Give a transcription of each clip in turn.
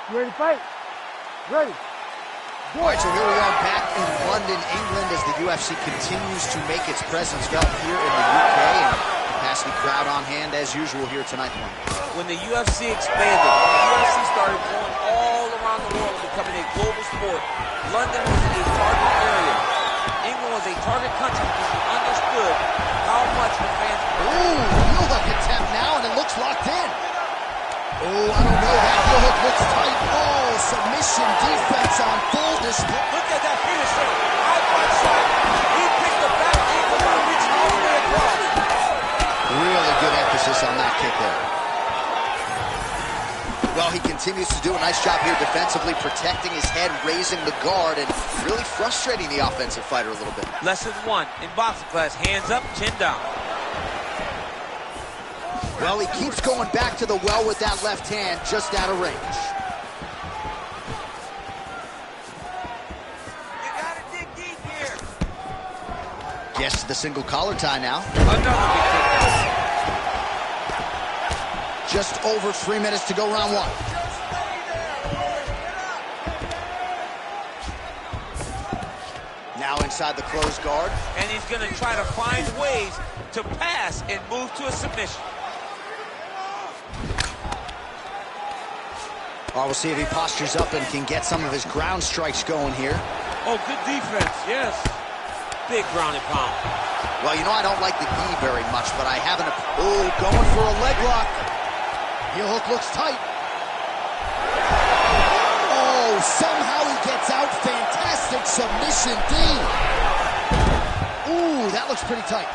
You ready to fight? Ready. All right, so here we are back in London, England, as the UFC continues to make its presence felt here in the UK, and capacity crowd on hand as usual here tonight. When the UFC expanded, when the UFC started going all around the world and becoming a global sport, London was a target area. England was a target country because we understood how much the fans... Ooh, heel hook attempt now, and it looks locked in. Oh, I don't know, that heel hook looks tight. Oh, submission defense on full display. Look at that finisher. High front shot. He picked the back ankle by reaching all the way across. Really good emphasis on that kick there. Well, he continues to do a nice job here defensively, protecting his head, raising the guard, and really frustrating the offensive fighter a little bit. Lesson 1 in boxing class, hands up, chin down. Well, he keeps going back to the well with that left hand, just out of range. You gotta dig deep here. Gets to the single collar tie now. Another big takedown. Just over 3 minutes to go, round one. Now inside the closed guard. And he's gonna try to find ways to pass and move to a submission. All right, we'll see if he postures up and can get some of his ground strikes going here. Oh, good defense, yes. Big ground and pound. Well, you know, I don't like the knee very much, but I haven't... Oh, going for a leg lock. Heel hook looks tight. Oh, somehow he gets out. Fantastic submission D. Ooh, that looks pretty tight.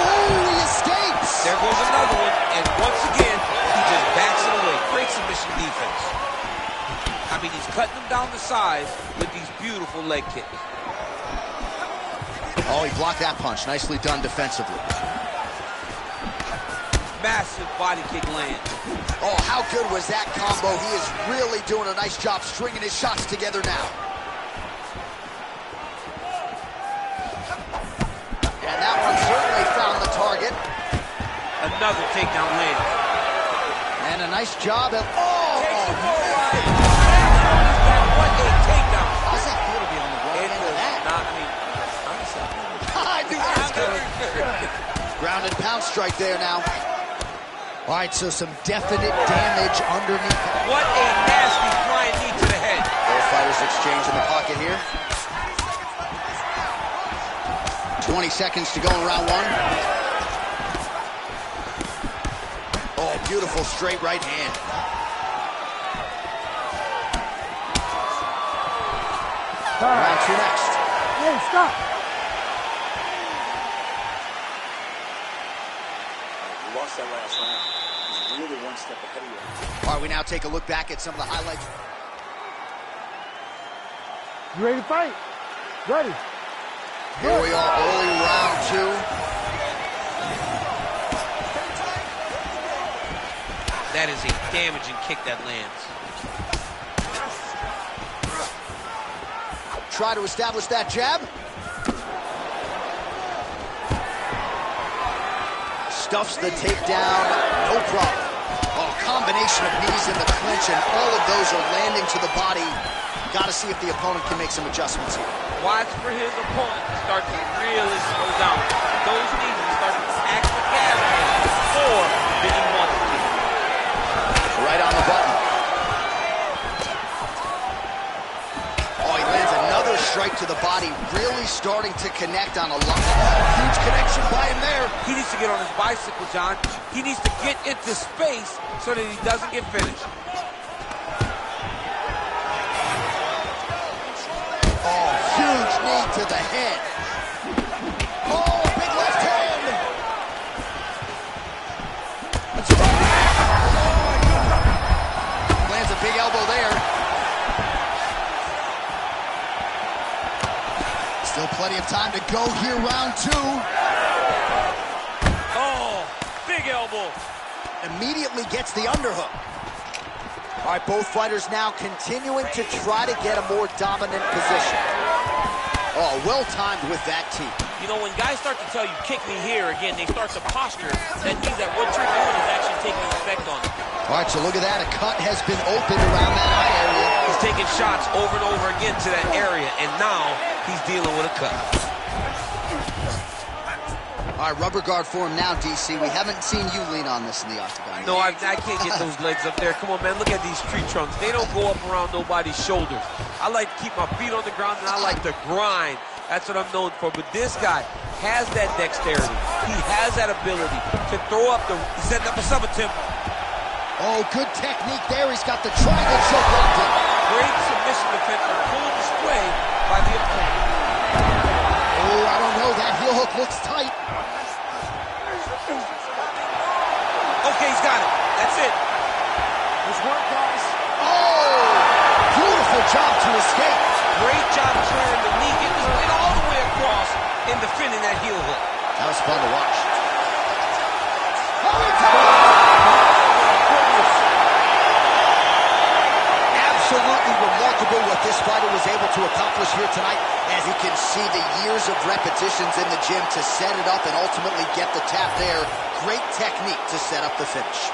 Oh, he escapes. There goes another one, and once again, he just backs it away. Great submission defense. I mean, he's cutting them down the sides with these beautiful leg kicks. Oh, he blocked that punch. Nicely done defensively. Massive body kick land. Oh, how good was that combo? He is really doing a nice job stringing his shots together now. And that one certainly found the target. Another takedown land. And a nice job at... Oh! Takes the bull right. What a takedown. How does that feel to be on the wrong end of that? Not, I mean, I'm I knew that was coming. Ground and pound strike there now. All right, so some definite damage underneath. What a nasty flying knee to the head. Both fighters exchange in the pocket here. 20 seconds to go in round one. Oh, beautiful straight right hand. Round two next. Hey, stop. You lost that last round. He's really one step ahead of you. All right, we now take a look back at some of the highlights. You ready to fight? Ready. Here we are, early round two. That is a damaging kick that lands. Try to establish that jab. Stuffs the takedown, no problem. Oh, combination of knees in the clinch, and all of those are landing to the body. Got to see if the opponent can make some adjustments here. Watch for his opponent to start to really slow down. Those knees will start to act the gas more than he wants to. Right on the button. Oh, he lands another strike to the body, really starting to connect on a lot. Huge connection by him there. He needs to get on his bicycle, John. He needs to get into space so that he doesn't get finished. Oh, huge knee to the head. Oh, big left hand. Lands a big elbow there. Still plenty of time to go here, round two. Oh, big elbow. Immediately gets the underhook. All right, both fighters now continuing to try to get a more dominant position. Oh, well-timed with that team. You know, when guys start to tell you, kick me here, again, they start to posture. That means that what you're doing is actually taking effect on them. All right, so look at that. A cut has been opened around that eye area. He's taking shots over and over again to that area, and now he's dealing with a cut. All right, rubber guard for him now, DC. We haven't seen you lean on this in the octagon. No, I can't get those legs up there. Come on, man, look at these tree trunks. They don't go up around nobody's shoulders. I like to keep my feet on the ground, and I like to grind. That's what I'm known for. But this guy has that dexterity. He has that ability to throw up the... He's setting up a sub-attempt. Oh, good technique there. He's got the triangle choke locked in. Great submission defense and full display by the opponent. Oh, I don't know. That heel hook looks tight. Okay, he's got it. That's it. Nice work, guys. Oh, beautiful job to escape. Great job clearing the knee, getting his weight all the way across and defending that heel hook. That was fun to watch. Absolutely remarkable what this fighter was able to accomplish here tonight. As you can see, the years of repetitions in the gym to set it up and ultimately get the tap there. Great technique to set up the finish.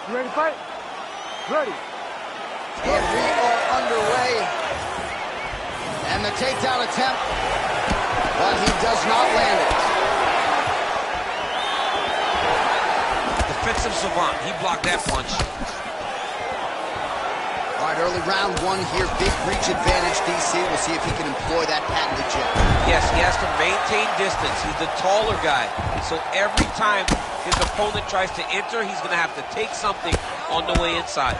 You ready to fight? Ready. And we are underway. And the takedown attempt, but he does not land it. Defensive savant. He blocked that punch. All right, early round one here. Big reach advantage, DC. We'll see if he can employ that patented jab. Yes, he has to maintain distance. He's the taller guy. So every time his opponent tries to enter, he's going to have to take something on the way inside.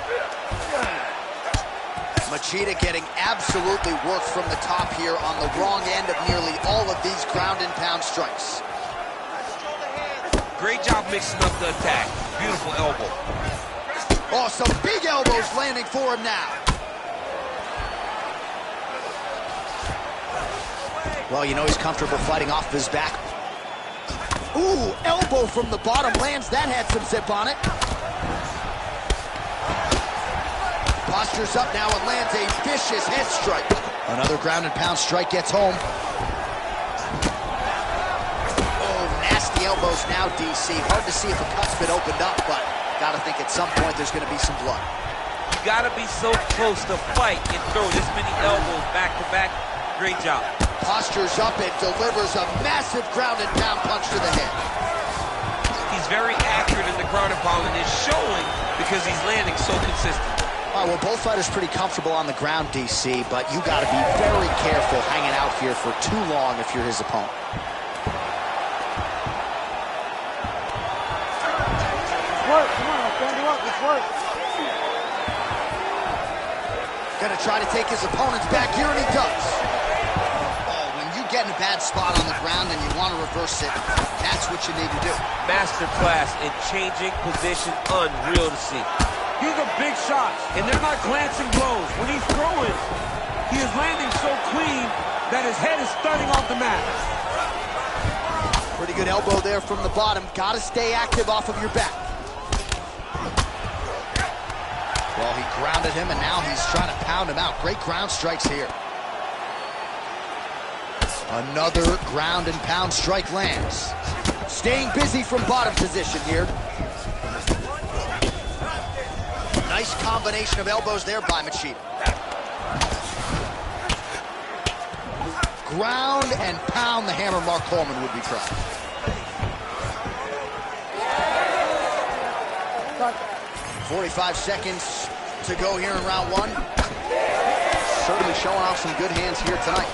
Machida getting absolutely worked from the top here on the wrong end of nearly all of these ground and pound strikes. Great job mixing up the attack. Beautiful elbow. Oh, some big elbows landing for him now. Well, you know he's comfortable fighting off his back. Ooh, elbow from the bottom lands. That had some zip on it. Postures up now and lands a vicious head strike. Another ground and pound strike gets home. Oh, nasty elbows now, DC. Hard to see if a cut's been opened up, but gotta think at some point there's gonna be some blood. You gotta be so close to fight and throw this many elbows back to back. Great job. Postures up and delivers a massive ground and pound punch to the head. He's very accurate in the ground and pound, and it's showing because he's landing so consistently. All right, well, both fighters pretty comfortable on the ground, DC, but you got to be very careful hanging out here for too long if you're his opponent. Work, come on, I'll stand you up, let's work. Gonna try to take his opponent's back here, and he does. Oh, when you get in a bad spot on the ground and you want to reverse it, that's what you need to do. Masterclass in changing position, unreal to see. These are big shots, and they're not glancing blows. When he's throwing, he is landing so clean that his head is starting off the mat. Pretty good elbow there from the bottom. Got to stay active off of your back. Well, he grounded him, and now he's trying to pound him out. Great ground strikes here. Another ground and pound strike lands. Staying busy from bottom position here. Nice combination of elbows there by Machida. Ground and pound the hammer. Mark Coleman would be proud. Cut. 45 seconds to go here in round one. Certainly showing off some good hands here tonight.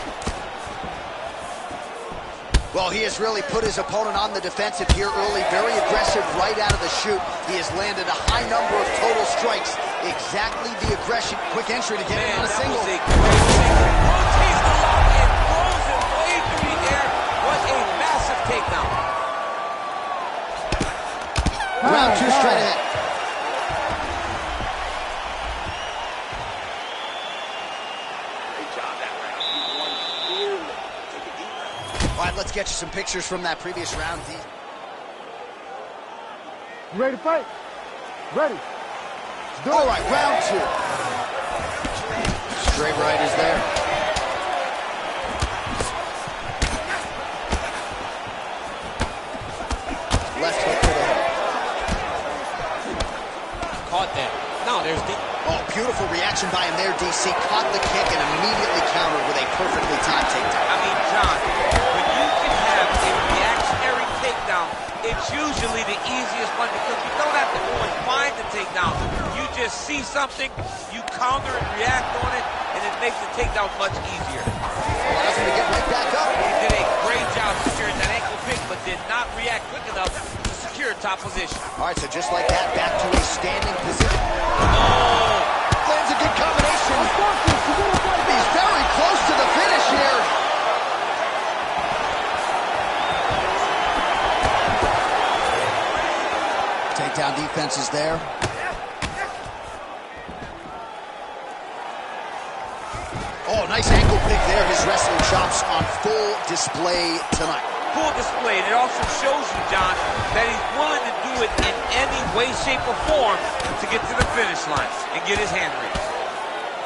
Well, he has really put his opponent on the defensive here early. Very aggressive right out of the chute. He has landed a high number of total strikes. Exactly the aggression. Quick entry to get him on a single. That was a great single. Rotates the lock and throws him way through the air. What a massive takedown. Round two straight ahead. Great job that round. You won clearly. Take a deep breath. All right, let's get you some pictures from that previous round. You ready to fight? Ready. All right, round two. Straight right is there. Left hook to the head. Caught that. No, there's the... Oh, beautiful reaction by him there, DC. Caught the kick and immediately countered with a perfectly timed takedown. I mean, John, when you can have a reactionary takedown, it's usually the easiest one because you don't have to go and find the takedown. You just see something, you counter and react on it, and it makes the takedown much easier. Allows him to get right back up. He did a great job securing that ankle pick, but did not react quick enough to secure top position. All right, so just like that, back to a standing position. Oh! Lands a good combination. He's very close to the finish here. Takedown defense is there. Oh, nice ankle pick there. His wrestling chops on full display tonight. Full display, and it also shows you, John, that he's willing to do it in any way, shape, or form to get to the finish line and get his hand raised.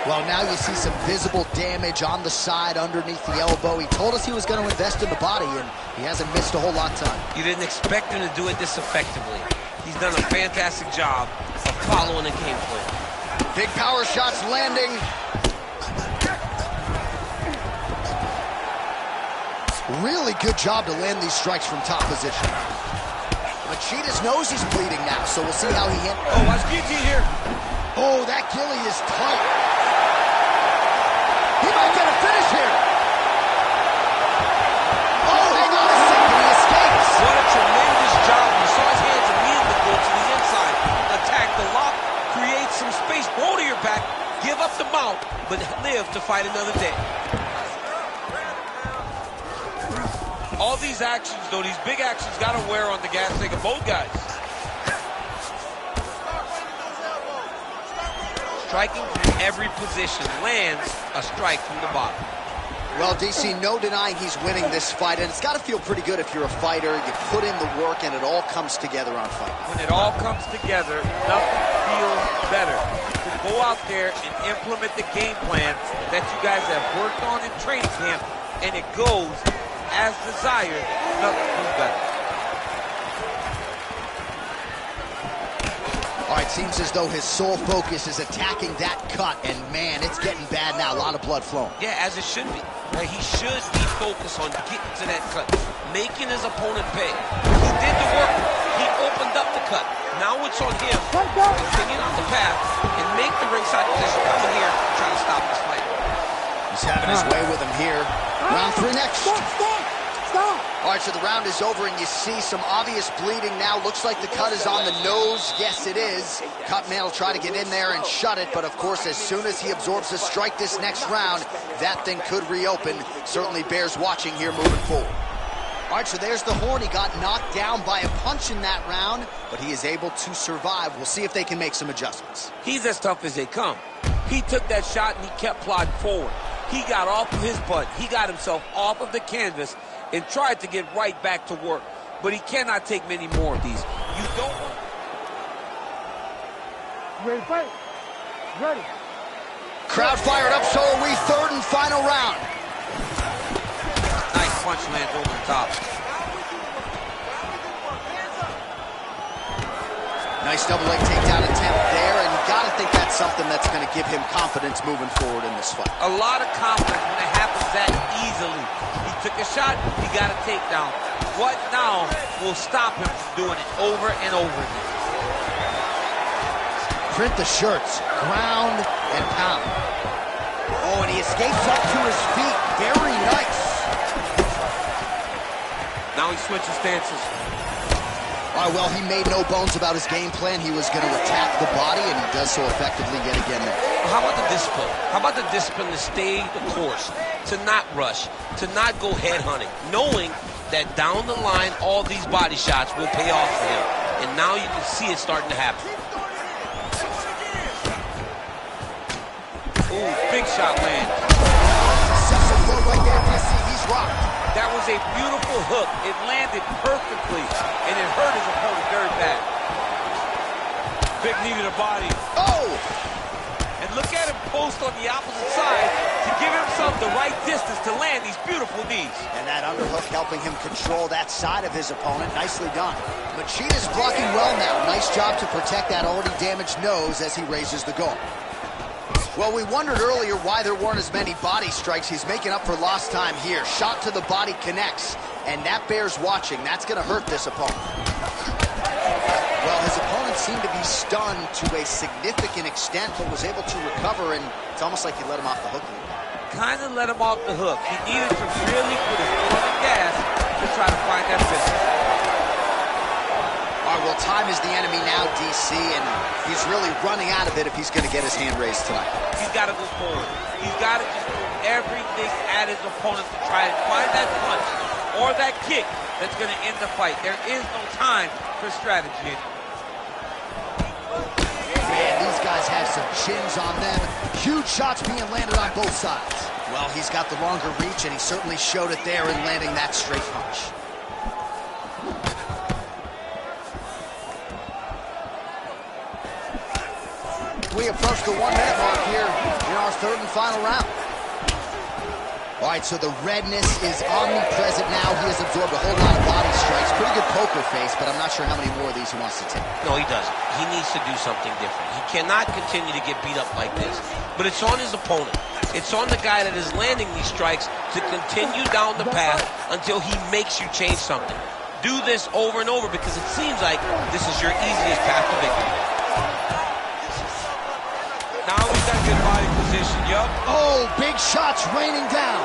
Well, now you see some visible damage on the side underneath the elbow. He told us he was going to invest in the body, and he hasn't missed a whole lot of time. You didn't expect him to do it this effectively. He's done a fantastic job of following the game plan. Big power shots landing. Really good job to land these strikes from top position. Machida's nose is bleeding now, so we'll see how he handles. Oh, watch guillotine here. Oh, that ghillie is tight. He might get a finish here. Oh, hang on a second, he escapes. What a tremendous job. You saw his hands immediately go to the inside. Attack the lock, create some space, roll to your back, give up the mount, but live to fight another day. All these actions, though, these big actions, got to wear on the gas tank of both guys. Striking from every position, lands a strike from the bottom. Well, DC, no denying he's winning this fight, and it's got to feel pretty good if you're a fighter. You put in the work, and it all comes together on fight night. When it all comes together, nothing feels better. To go out there and implement the game plan that you guys have worked on in training camp, and it goes as desired, nothing feels better. All right, seems as though his sole focus is attacking that cut, and man, it's getting bad now. A lot of blood flowing. Yeah, as it should be. Right? He should be focused on getting to that cut, making his opponent pay. He did the work. He opened up the cut. Now it's on him to continue on the path and make the ringside position. Come in here and try to stop this fight. He's having his way with him here. Round 3 next. Stop! All right, so the round is over, and you see some obvious bleeding now. Looks like the cut is on the nose. Yes, it is. Cutman will try to get in there and shut it, but of course, as soon as he absorbs a strike this next round, that thing could reopen. Certainly bears watching here moving forward. All right, so there's the horn. He got knocked down by a punch in that round, but he is able to survive. We'll see if they can make some adjustments. He's as tough as they come. He took that shot and he kept plodding forward. He got off of his butt. He got himself off of the canvas and tried to get right back to work. But he cannot take many more of these. You don't want... Ready to fight? Ready. Crowd fired up, so are we. Third and final round. Nice punch lands over the top. Nice double leg takedown attempt there, and you got to think that's something that's going to give him confidence moving forward in this fight. A lot of confidence when it happens that easily. He took a shot, he got a takedown. What now will stop him from doing it over and over again? Print the shirts, ground and pound. Oh, and he escapes up to his feet. Very nice. Now he switches stances. All right, well, he made no bones about his game plan. He was going to attack the body, and he does so effectively yet again there. Well, how about the discipline? How about the discipline to stay the course, to not rush, to not go head hunting, knowing that down the line, all these body shots will pay off for him. And now you can see it starting to happen. Ooh, big shot land. Successful right there, DC. He's rocked. That was a beautiful hook. It landed perfectly, and it hurt his opponent very bad. Big knee to the body. Oh! And look at him post on the opposite side to give himself the right distance to land these beautiful knees. And that underhook helping him control that side of his opponent. Nicely done. Machina's blocking well now. Nice job to protect that already damaged nose as he raises the guard. Well, we wondered earlier why there weren't as many body strikes. He's making up for lost time here. Shot to the body connects, and that bears watching. That's going to hurt this opponent. Well, his opponent seemed to be stunned to a significant extent, but was able to recover, and it's almost like he let him off the hook a little bit. Kind of let him off the hook. He needed to really put his foot on the gas to try to find that finish. All right, well, time is the enemy now, DC, and he's really running out of it if he's going to get his hand raised tonight. He's got to go forward. He's got to just do everything at his opponent to try and find that punch or that kick that's going to end the fight. There is no time for strategy. Man, these guys have some chins on them. Huge shots being landed on both sides. Well, he's got the longer reach, and he certainly showed it there in landing that straight punch. We approach the 1 minute mark here in our third and final round. All right, so the redness is omnipresent now. He has absorbed a whole lot of body strikes. Pretty good poker face, but I'm not sure how many more of these he wants to take. No, he doesn't. He needs to do something different. He cannot continue to get beat up like this. But it's on his opponent. It's on the guy that is landing these strikes to continue down the path until he makes you change something. Do this over and over because it seems like this is your easiest path to victory. Now he's got good body position, yup. Oh, big shots raining down.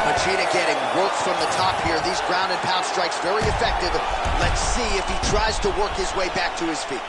Machida getting work from the top here. These ground and pound strikes very effective. Let's see if he tries to work his way back to his feet.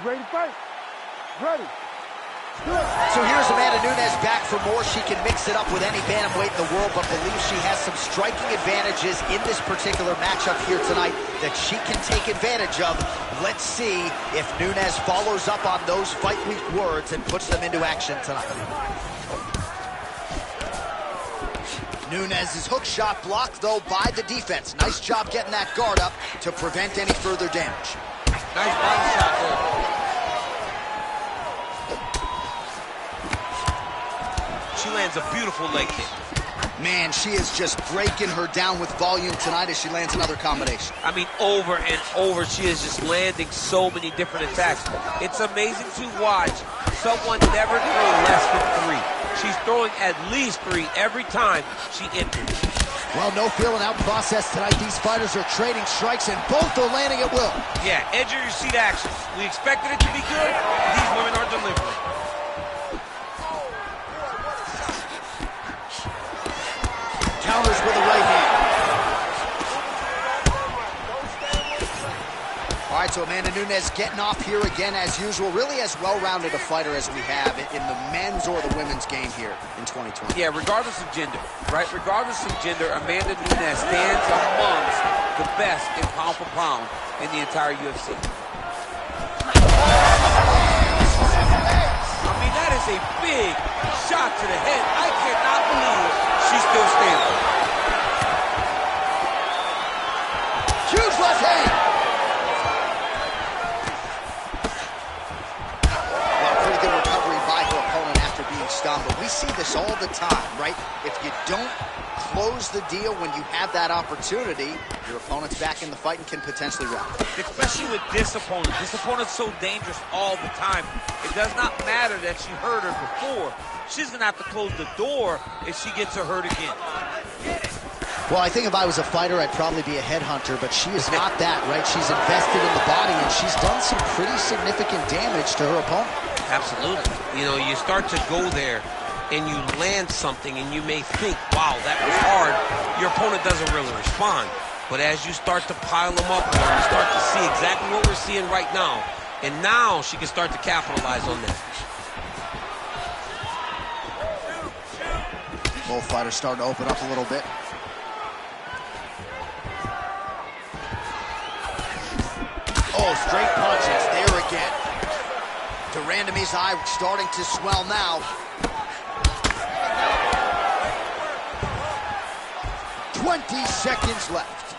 Ready to fight? Ready. So here's Amanda Nunes back for more. She can mix it up with any bantamweight in the world, but believes she has some striking advantages in this particular matchup here tonight that she can take advantage of. Let's see if Nunes follows up on those fight week words and puts them into action tonight. Nunes' hook shot blocked, though, by the defense. Nice job getting that guard up to prevent any further damage. Nice body shot there. She lands a beautiful leg kick. Man, she is just breaking her down with volume tonight as she lands another combination. I mean, over and over, she is just landing so many different attacks. It's amazing to watch someone never throw less than 3. She's throwing at least 3 every time she enters. Well, no feeling out process tonight. These fighters are trading strikes, and both are landing at will. Yeah, edge of your seat action. We expected it to be good. These women are delivering. Counters with a right hand. All right, so Amanda Nunes getting off here again as usual. Really as well-rounded a fighter as we have in the men's or the women's game here in 2020. Yeah, regardless of gender, right? Regardless of gender, Amanda Nunes stands amongst the best in pound for pound in the entire UFC. I mean, that is a big shot to the head. I cannot believe she's still standing. Huge left hand. Well, pretty good recovery by her opponent after being stunned, but we see this all the time, right? If you don't close the deal when you have that opportunity, your opponent's back in the fight and can potentially run. Especially with this opponent. This opponent's so dangerous all the time. It does not matter that she hurt her before. She's going to have to close the door if she gets her hurt again. Well, I think if I was a fighter, I'd probably be a headhunter, but she is not that, right? She's invested in the body, and she's done some pretty significant damage to her opponent. Absolutely. You know, you start to go there, and you land something, and you may think, wow, that was hard. Your opponent doesn't really respond. But as you start to pile them up, you start to see exactly what we're seeing right now. And now she can start to capitalize on that. Both fighters starting to open up a little bit. Oh, straight punches there again. Durandamy's eye starting to swell now. 20 seconds left.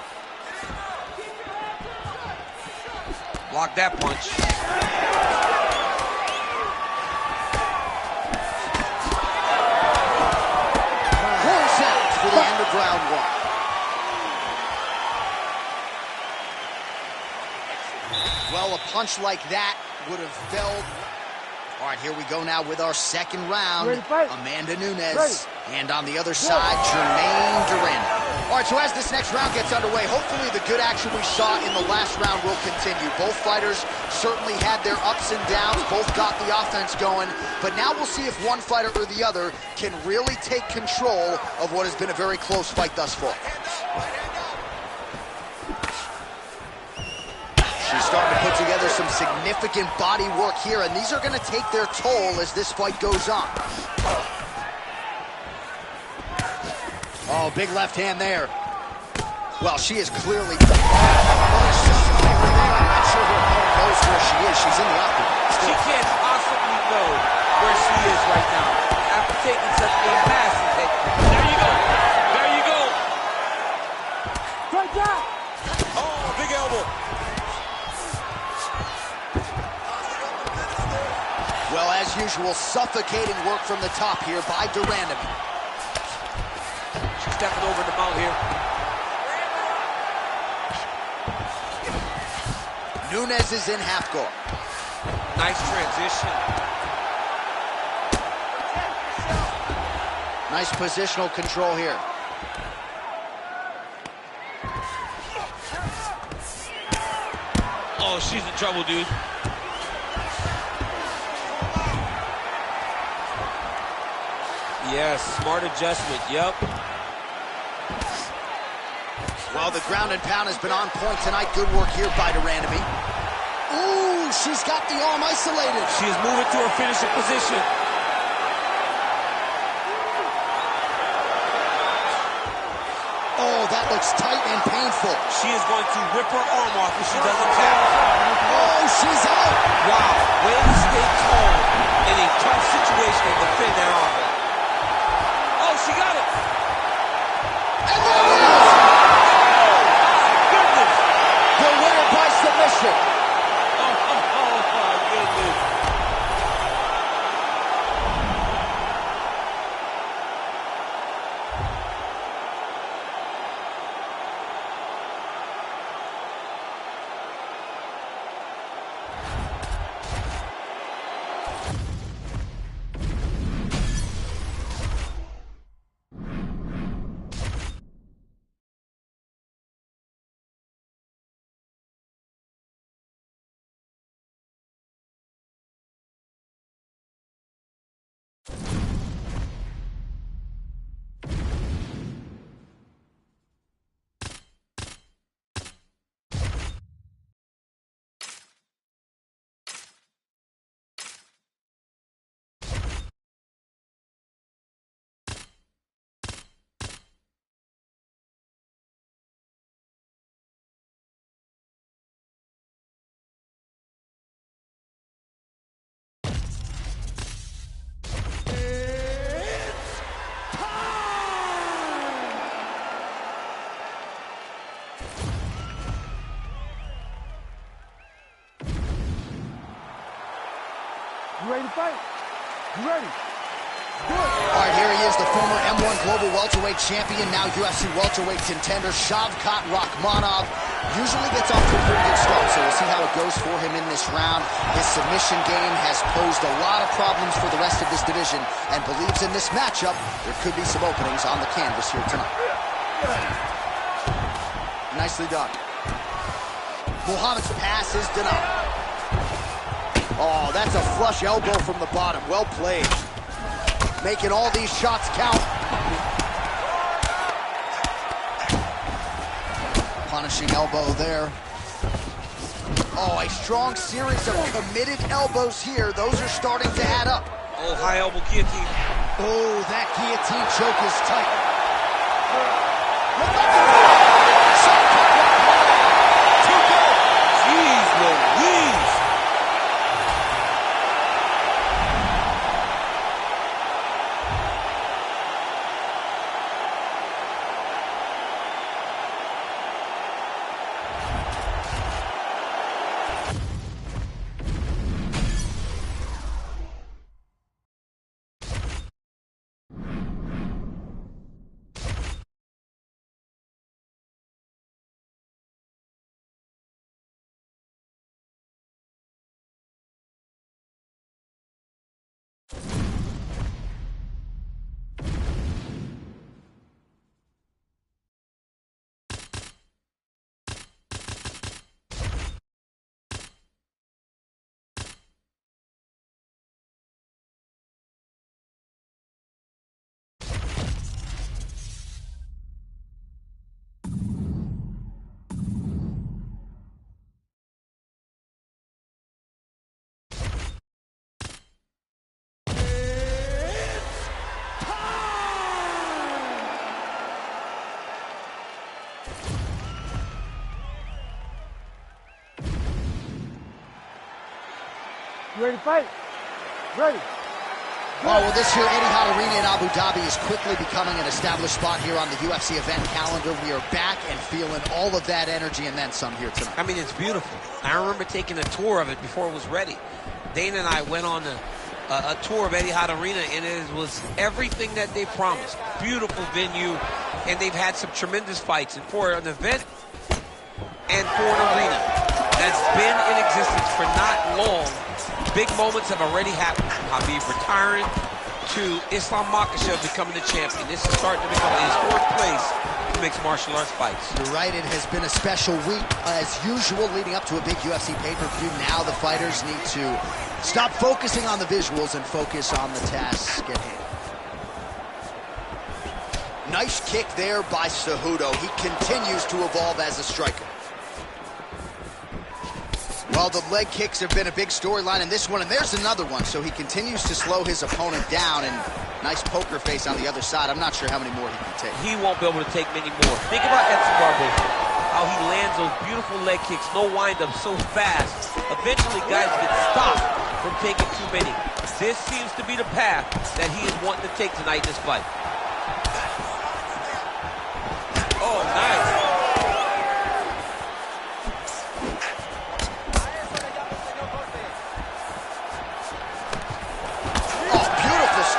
Block that punch. Horse out for the end of round 1. Well, a punch like that would have felled. All right, here we go now with our second round. Amanda Nunes. And on the other side, Jermaine Durandamy. All right, so as this next round gets underway, hopefully the good action we saw in the last round will continue. Both fighters certainly had their ups and downs. Both got the offense going. But now we'll see if one fighter or the other can really take control of what has been a very close fight thus far. She's starting to put together some significant body work here, and these are going to take their toll as this fight goes on. Oh, big left hand there. Well, she is clearly... I'm not sure her opponent knows where she is. She's in the octagon. She can't possibly know where she is right now after taking such a massive hit. There you go. There you go. Straight down. Oh, big elbow. Well, as usual, suffocating work from the top here by Durandamy. She's stepping over the mount here. Nunes is in half guard. Nice transition. Nice positional control here. Oh, she's in trouble, dude. Yes, smart adjustment, yep. Well, the ground and pound has been on point tonight. Good work here by Durandamy. Ooh, she's got the arm isolated. She is moving to her finishing position. Oh, that looks tight and painful. She is going to rip her arm off if she doesn't tap. Oh, she's out. Wow, way to stay tall in a tough situation and defend that arm. Oh, she got it. And there it is. Oh, my goodness. The winner by submission. Oh, my goodness. You ready to fight? You ready? Do it. All right, here he is, the former M1 Global Welterweight Champion, now UFC Welterweight Contender, Shavkat Rakhmonov. Usually gets off to a pretty good start, so we'll see how it goes for him in this round. His submission game has posed a lot of problems for the rest of this division, and believes in this matchup, there could be some openings on the canvas here tonight. Nicely done. Muhammad's pass is denied. Oh, that's a flush elbow from the bottom. Well played. Making all these shots count. Punishing elbow there. Oh, a strong series of committed elbows here. Those are starting to add up. Oh, high elbow guillotine. Oh, that guillotine choke is tight. Too good. Jeez Louise. You ready to fight? Ready. Oh, well, this here Etihad Arena in Abu Dhabi is quickly becoming an established spot here on the UFC event calendar. We are back and feeling all of that energy and then some here tonight. I mean, it's beautiful. I remember taking a tour of it before it was ready. Dana and I went on a tour of Etihad Arena, and it was everything that they promised. Beautiful venue, and they've had some tremendous fights. And for an event and for an arena that's been in existence for not long, big moments have already happened. Habib retiring to Islam Makhachev becoming the champion. This is starting to become a historic place for mixed martial arts fights. You're right, it has been a special week, as usual, leading up to a big UFC pay-per-view. Now the fighters need to stop focusing on the visuals and focus on the task at hand. Nice kick there by Cejudo. He continues to evolve as a striker. Well, the leg kicks have been a big storyline in this one, and there's another one. So he continues to slow his opponent down, and nice poker face on the other side. I'm not sure how many more he can take. He won't be able to take many more. Think about Escobar, how he lands those beautiful leg kicks, no wind-up, so fast. Eventually, guys get stopped from taking too many. This seems to be the path that he is wanting to take tonight in this fight. Oh, nice.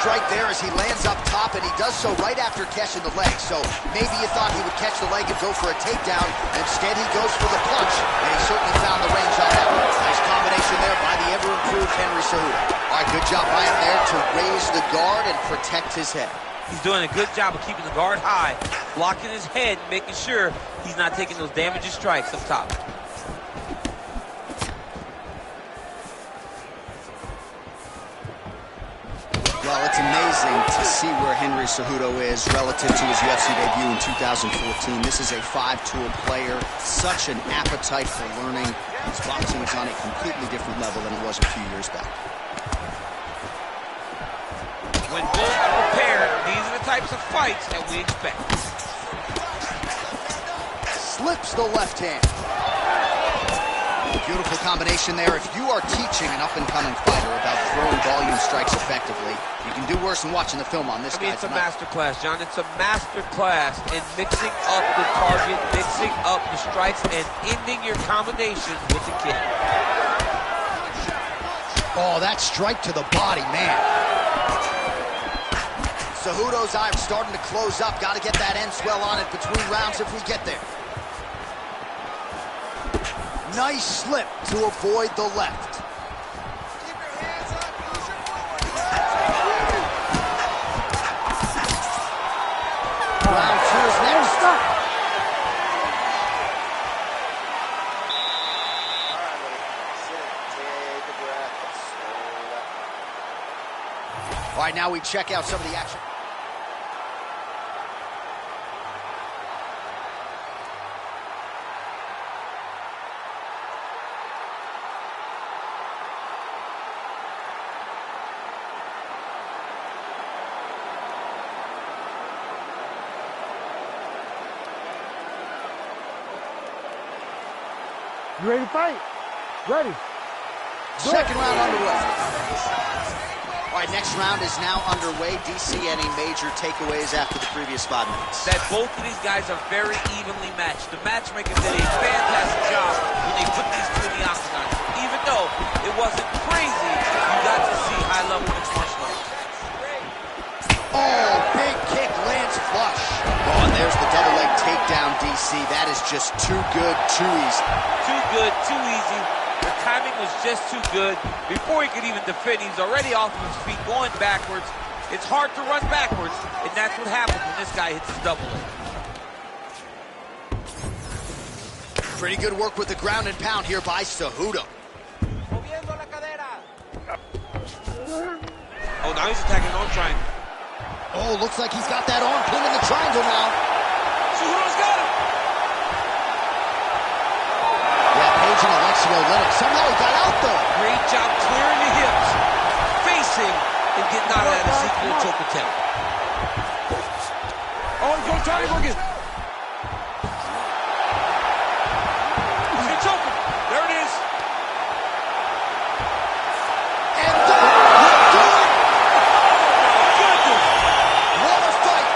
Right there as he lands up top, and he does so right after catching the leg. So maybe you thought he would catch the leg and go for a takedown. Instead, he goes for the punch, and he certainly found the range on that one. Nice combination there by the ever-improved Henry Cejudo. All right, good job by him there to raise the guard and protect his head. He's doing a good job of keeping the guard high, blocking his head, making sure he's not taking those damaging strikes up top. Well, it's amazing to see where Henry Cejudo is relative to his UFC debut in 2014. This is a 5-tool player, such an appetite for learning. His boxing is on a completely different level than it was a few years back. When both are prepared, these are the types of fights that we expect. Slips the left hand. Beautiful combination there. If you are teaching an up-and-coming fighter about throwing volume strikes effectively, you can do worse than watching the film on this guy. It's a master class, John. It's a master class in mixing up the target, mixing up the strikes, and ending your combinations with the kick. Oh, that strike to the body, man. Cejudo's eye starting to close up. Got to get that end swell on it between rounds if we get there. Nice slip to avoid the left. Keep your hands up, push it forward. Round two is next. All right, buddy. Sit, take a breath, and slow down. All right, now we check out some of the action. You ready to fight? Ready. Second round underway. All right, next round is now underway. DC, any major takeaways after the previous 5 minutes? That both of these guys are very evenly matched. The matchmakers did a fantastic job when they put these two in the octagon. Even though it wasn't crazy, you got to see high-level mixed martial arts. Oh, big kick lands flush. Oh, and there's the double leg takedown, DC. That is just too good, too easy. Too good, too easy. The timing was just too good. Before he could even defend, he's already off of his feet, going backwards. It's hard to run backwards, and that's what happens when this guy hits his double leg. Pretty good work with the ground and pound here by Cejudo. Oh, now he's attacking on triangle. Oh, looks like he's got that arm pinned in the triangle now. Cejudo's got him. Yeah, Page and Alexio Lennox. Somehow he got out, though. Great job clearing the hips, facing, and getting out of that Ezekiel choke attempt. Oh, he's going to triangle again. He's going to choke him. There it is. And do it. Goodness. What a fight.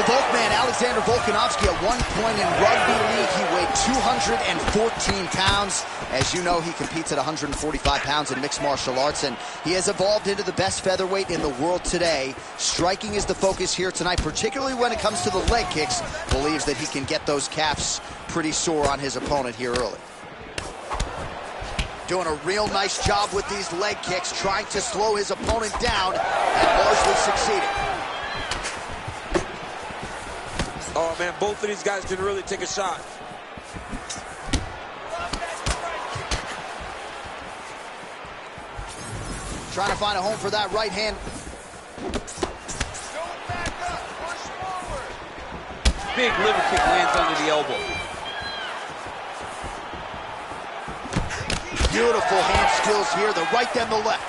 The Volkman, Alexander Volkanovski, at one point in rugby league, he weighed 214 pounds. As you know, he competes at 145 pounds in mixed martial arts, and he has evolved into the best featherweight in the world today. Striking is the focus here tonight, particularly when it comes to the leg kicks. Believes that he can get those calves pretty sore on his opponent here early. Doing a real nice job with these leg kicks, trying to slow his opponent down, and largely succeeding. Oh, man, both of these guys can really take a shot. Trying to find a home for that right hand. Big liver kick lands under the elbow. Beautiful hand skills here, the right then the left.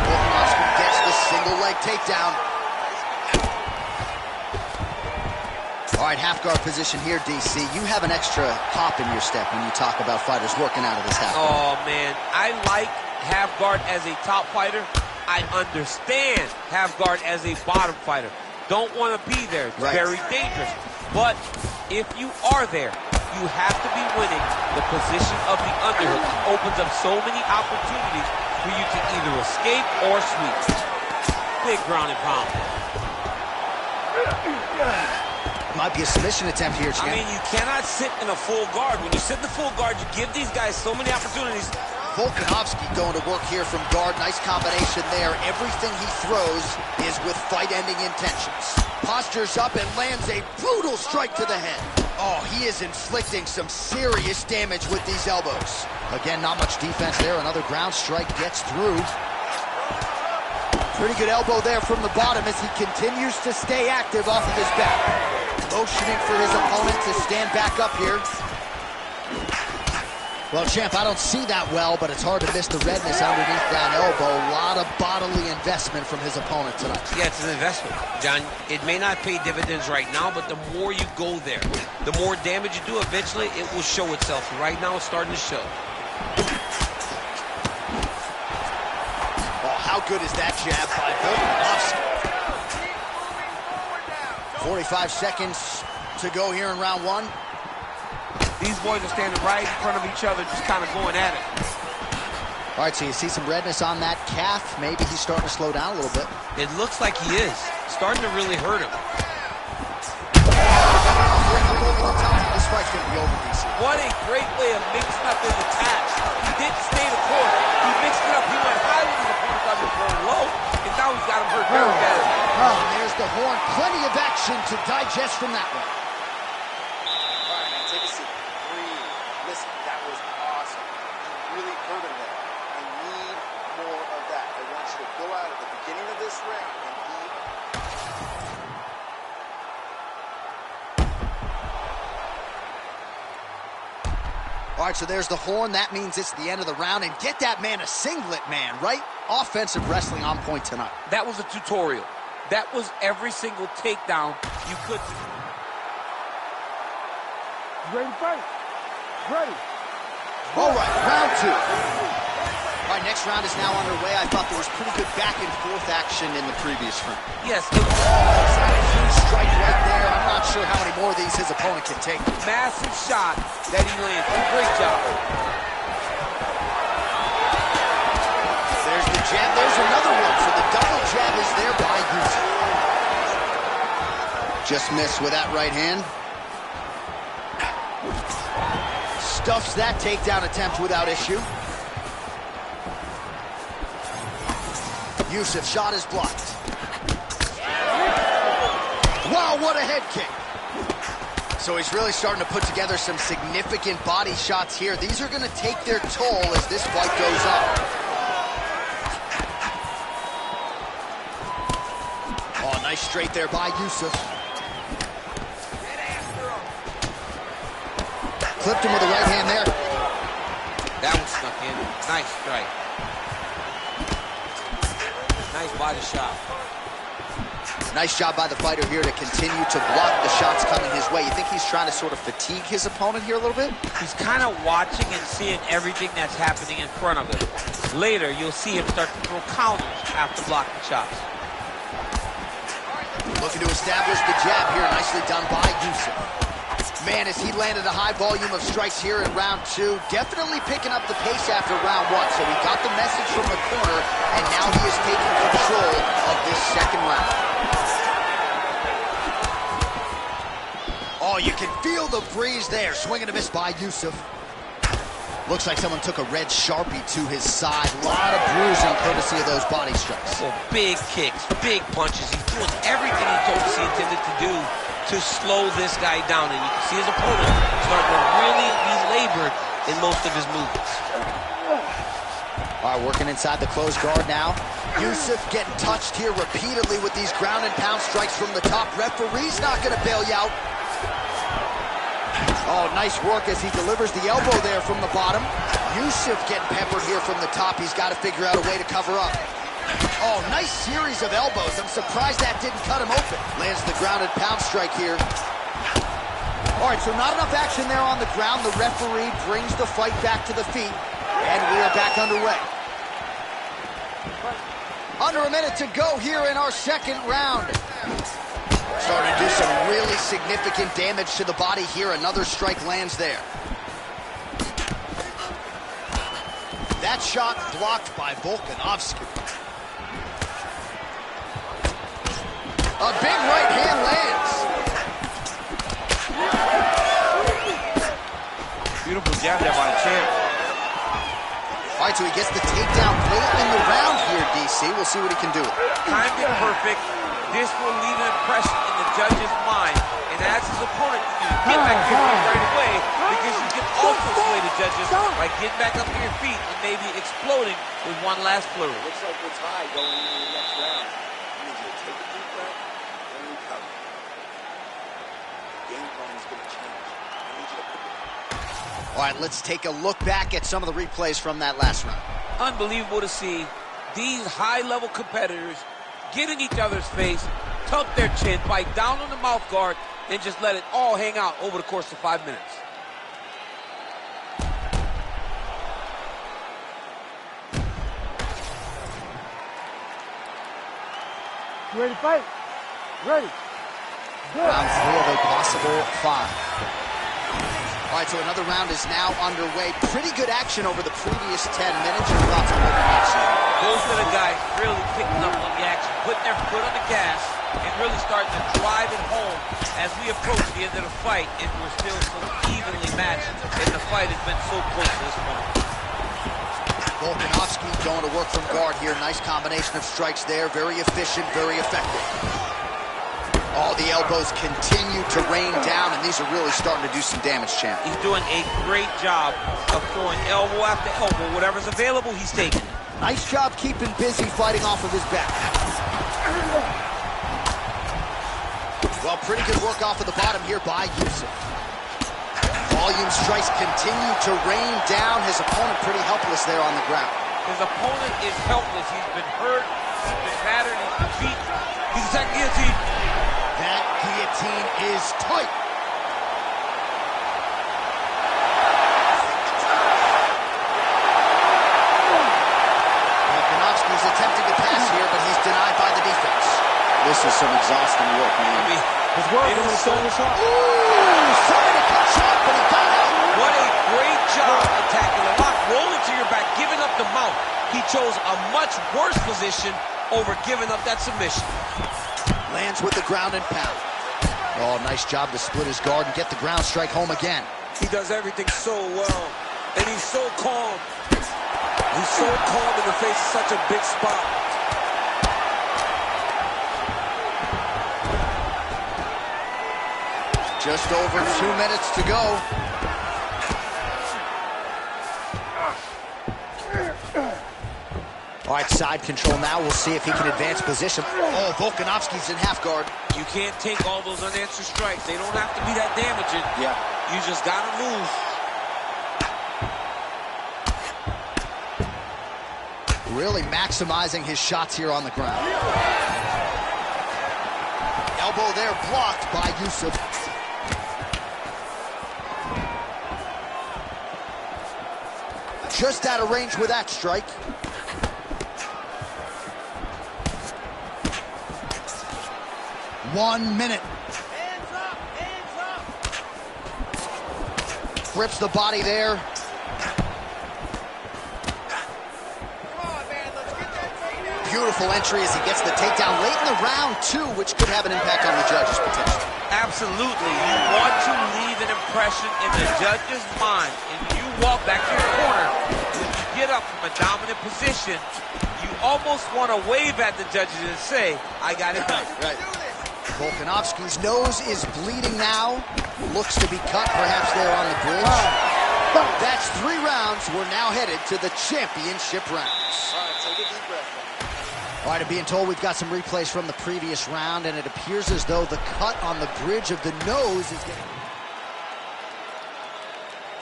Volkanovski gets the single leg takedown. All right, half guard position here, DC. You have an extra hop in your step when you talk about fighters working out of this half guard. Oh, man. I like half guard as a top fighter. I understand half guard as a bottom fighter. Don't want to be there. It's very dangerous. But if you are there, you have to be winning. The position of the underhook opens up so many opportunities for you to either escape or sweep. Big ground and pound. Might be a submission attempt here, champ. I mean, you cannot sit in a full guard. When you sit in the full guard, you give these guys so many opportunities. Volkanovski going to work here from guard. Nice combination there. Everything he throws is with fight-ending intentions. Postures up and lands a brutal strike to the head. Oh, he is inflicting some serious damage with these elbows. Again, not much defense there. Another ground strike gets through. Pretty good elbow there from the bottom as he continues to stay active off of his back. Motioning for his opponent to stand back up here. Well, champ, I don't see that well, but it's hard to miss the redness underneath that elbow. A lot of bodily investment from his opponent tonight. Yeah, it's an investment, John. It may not pay dividends right now, but the more you go there, the more damage you do, eventually it will show itself. Right now, it's starting to show. Oh, how good is that jab by Volkanovski? 45 seconds to go here in round one. These boys are standing right in front of each other, just kind of going at it. All right, so you see some redness on that calf. Maybe he's starting to slow down a little bit. It looks like he is. Starting to really hurt him. This fight's going to be over, DC. What a great way of mixing up his attacks. He didn't stay the course. He mixed it up. He went high with his opponent, got him going low, and now he's got him hurt very badly. Oh, and there's the horn. Plenty of action to digest from that one. All right, man, take a seat. Breathe. Listen, that was awesome. You really hurt him there. I need more of that. I want you to go out at the beginning of this round and be... All right, so there's the horn. That means it's the end of the round. And get that man a singlet, man, right? Offensive wrestling on point tonight. That was a tutorial. That was every single takedown you could do. You ready to fight? Ready. All right, round two. All right, next round is now underway. I thought there was pretty good back and forth action in the previous round. Yes, it was A huge strike right there. I'm not sure how many more of these his opponent can take. a massive shot that he landed. Great job. There's the jab. There's another one. So the double jab is there by Yusuf. Just missed with that right hand. Stuffs that takedown attempt without issue. Yusuf's shot is blocked. Wow, what a head kick. So he's really starting to put together some significant body shots here. These are going to take their toll as this fight goes on. Oh, nice straight there by Yusuf. Clipped him with the right hand there. That one snuck in. Nice strike. Nice body shot. Nice job by the fighter here to continue to block the shots coming his way. You think he's trying to sort of fatigue his opponent here a little bit? He's kind of watching and seeing everything that's happening in front of him. Later, you'll see him start to throw counters after blocking shots. Looking to establish the jab here. Nicely done by Yusuf. Man, as he landed a high volume of strikes here in round 2, definitely picking up the pace after round 1. So he got the message from the corner, and now he is taking control of this second round. Oh, you can feel the breeze there. Swing and a miss by Yusuf. Looks like someone took a red Sharpie to his side. A lot of bruising courtesy of those body strikes. Well, big kicks, big punches. He's doing everything he told us he intended to do to slow this guy down. And you can see his opponent starting to really be labored in most of his movements. All right, working inside the closed guard now. Yusuf getting touched here repeatedly with these ground and pound strikes from the top. Referee's not going to bail you out. Oh, nice work as he delivers the elbow there from the bottom. Yusuf getting peppered here from the top. He's got to figure out a way to cover up. Oh, nice series of elbows. I'm surprised that didn't cut him open. Lands the ground and pound strike here. All right, so not enough action there on the ground. The referee brings the fight back to the feet, and we are back underway. Under a minute to go here in our second round. Starting to do some really significant damage to the body here. Another strike lands there. That shot blocked by Volkanovski. A big right hand lands. Beautiful jab there by the champ. All right, so he gets the takedown late in the round here, DC. We'll see what he can do. Timed it perfect. This will leave an impression in the judge's mind. And as his opponent, you get back to your feet right away because you can also sway the judges by getting back up to your feet and maybe exploding with one last flurry. Looks like we're tied going into the next round. I need you to take a deep breath and recover. Game plan is going to change. I need you to put it. All right, let's take a look back at some of the replays from that last round. Unbelievable to see these high-level competitors get in each other's face, tuck their chin, bite down on the mouth guard, and just let it all hang out over the course of 5 minutes. You ready to fight? Ready. Good. Round 3 of a possible 5. All right, so another round is now underway. Pretty good action over the previous 10 minutes. Your thoughts on what we have seen? Both of the guys really picking up on the action, putting their foot on the gas, and really starting to drive it home as we approach the end of the fight, and we're still so evenly matched, and the fight has been so close to this point. Volkanovski going to work from guard here. Nice combination of strikes there. Very efficient, very effective. All the elbows continue to rain down, and these are really starting to do some damage, champ. He's doing a great job of throwing elbow after elbow. Whatever's available, he's taking. Nice job keeping busy fighting off of his back. Well, pretty good work off of the bottom here by Yusuf. Volume strikes continue to rain down. His opponent pretty helpless there on the ground. His opponent is helpless. He's been hurt, he's been battered, he's been beaten. He's attacking guillotine. That guillotine is tight. Volkanovski's attempting to pass here, but he's denied by the defense. This is some exhausting work, man. I mean, It's working. it was It's so... shot. Ooh, sorry to cut short, but he got out. What a great job attacking the lock, rolling to your back, giving up the mount. He chose a much worse position over giving up that submission. Lands with the ground and pound. Oh, nice job to split his guard and get the ground strike home again. He does everything so well, and he's so calm. He's so calm in the face of such a big spot. Just over 2 minutes to go. All right, side control now. We'll see if he can advance position. Oh, Volkanovski's in half guard. You can't take all those unanswered strikes. They don't have to be that damaging. Yeah. You just gotta move. Really maximizing his shots here on the ground. Elbow there blocked by Yusuf. Just out of range with that strike. One minute. Hands up, hands up. Grips the body there. Come on, man, let's get that takedown. Beautiful entry as he gets the takedown late in the round, too, which could have an impact on the judges potentially. Absolutely. You want to leave an impression in the judge's mind, and you walk back to your corner. When you get up from a dominant position, you almost want to wave at the judges and say, I got it done. Right. Volkanovski's nose is bleeding now. Looks to be cut, perhaps there on the bridge. That's 3 rounds. We're now headed to the championship rounds. All right, take a deep breath. All right, I'm being told we've got some replays from the previous round, and it appears as though the cut on the bridge of the nose is getting...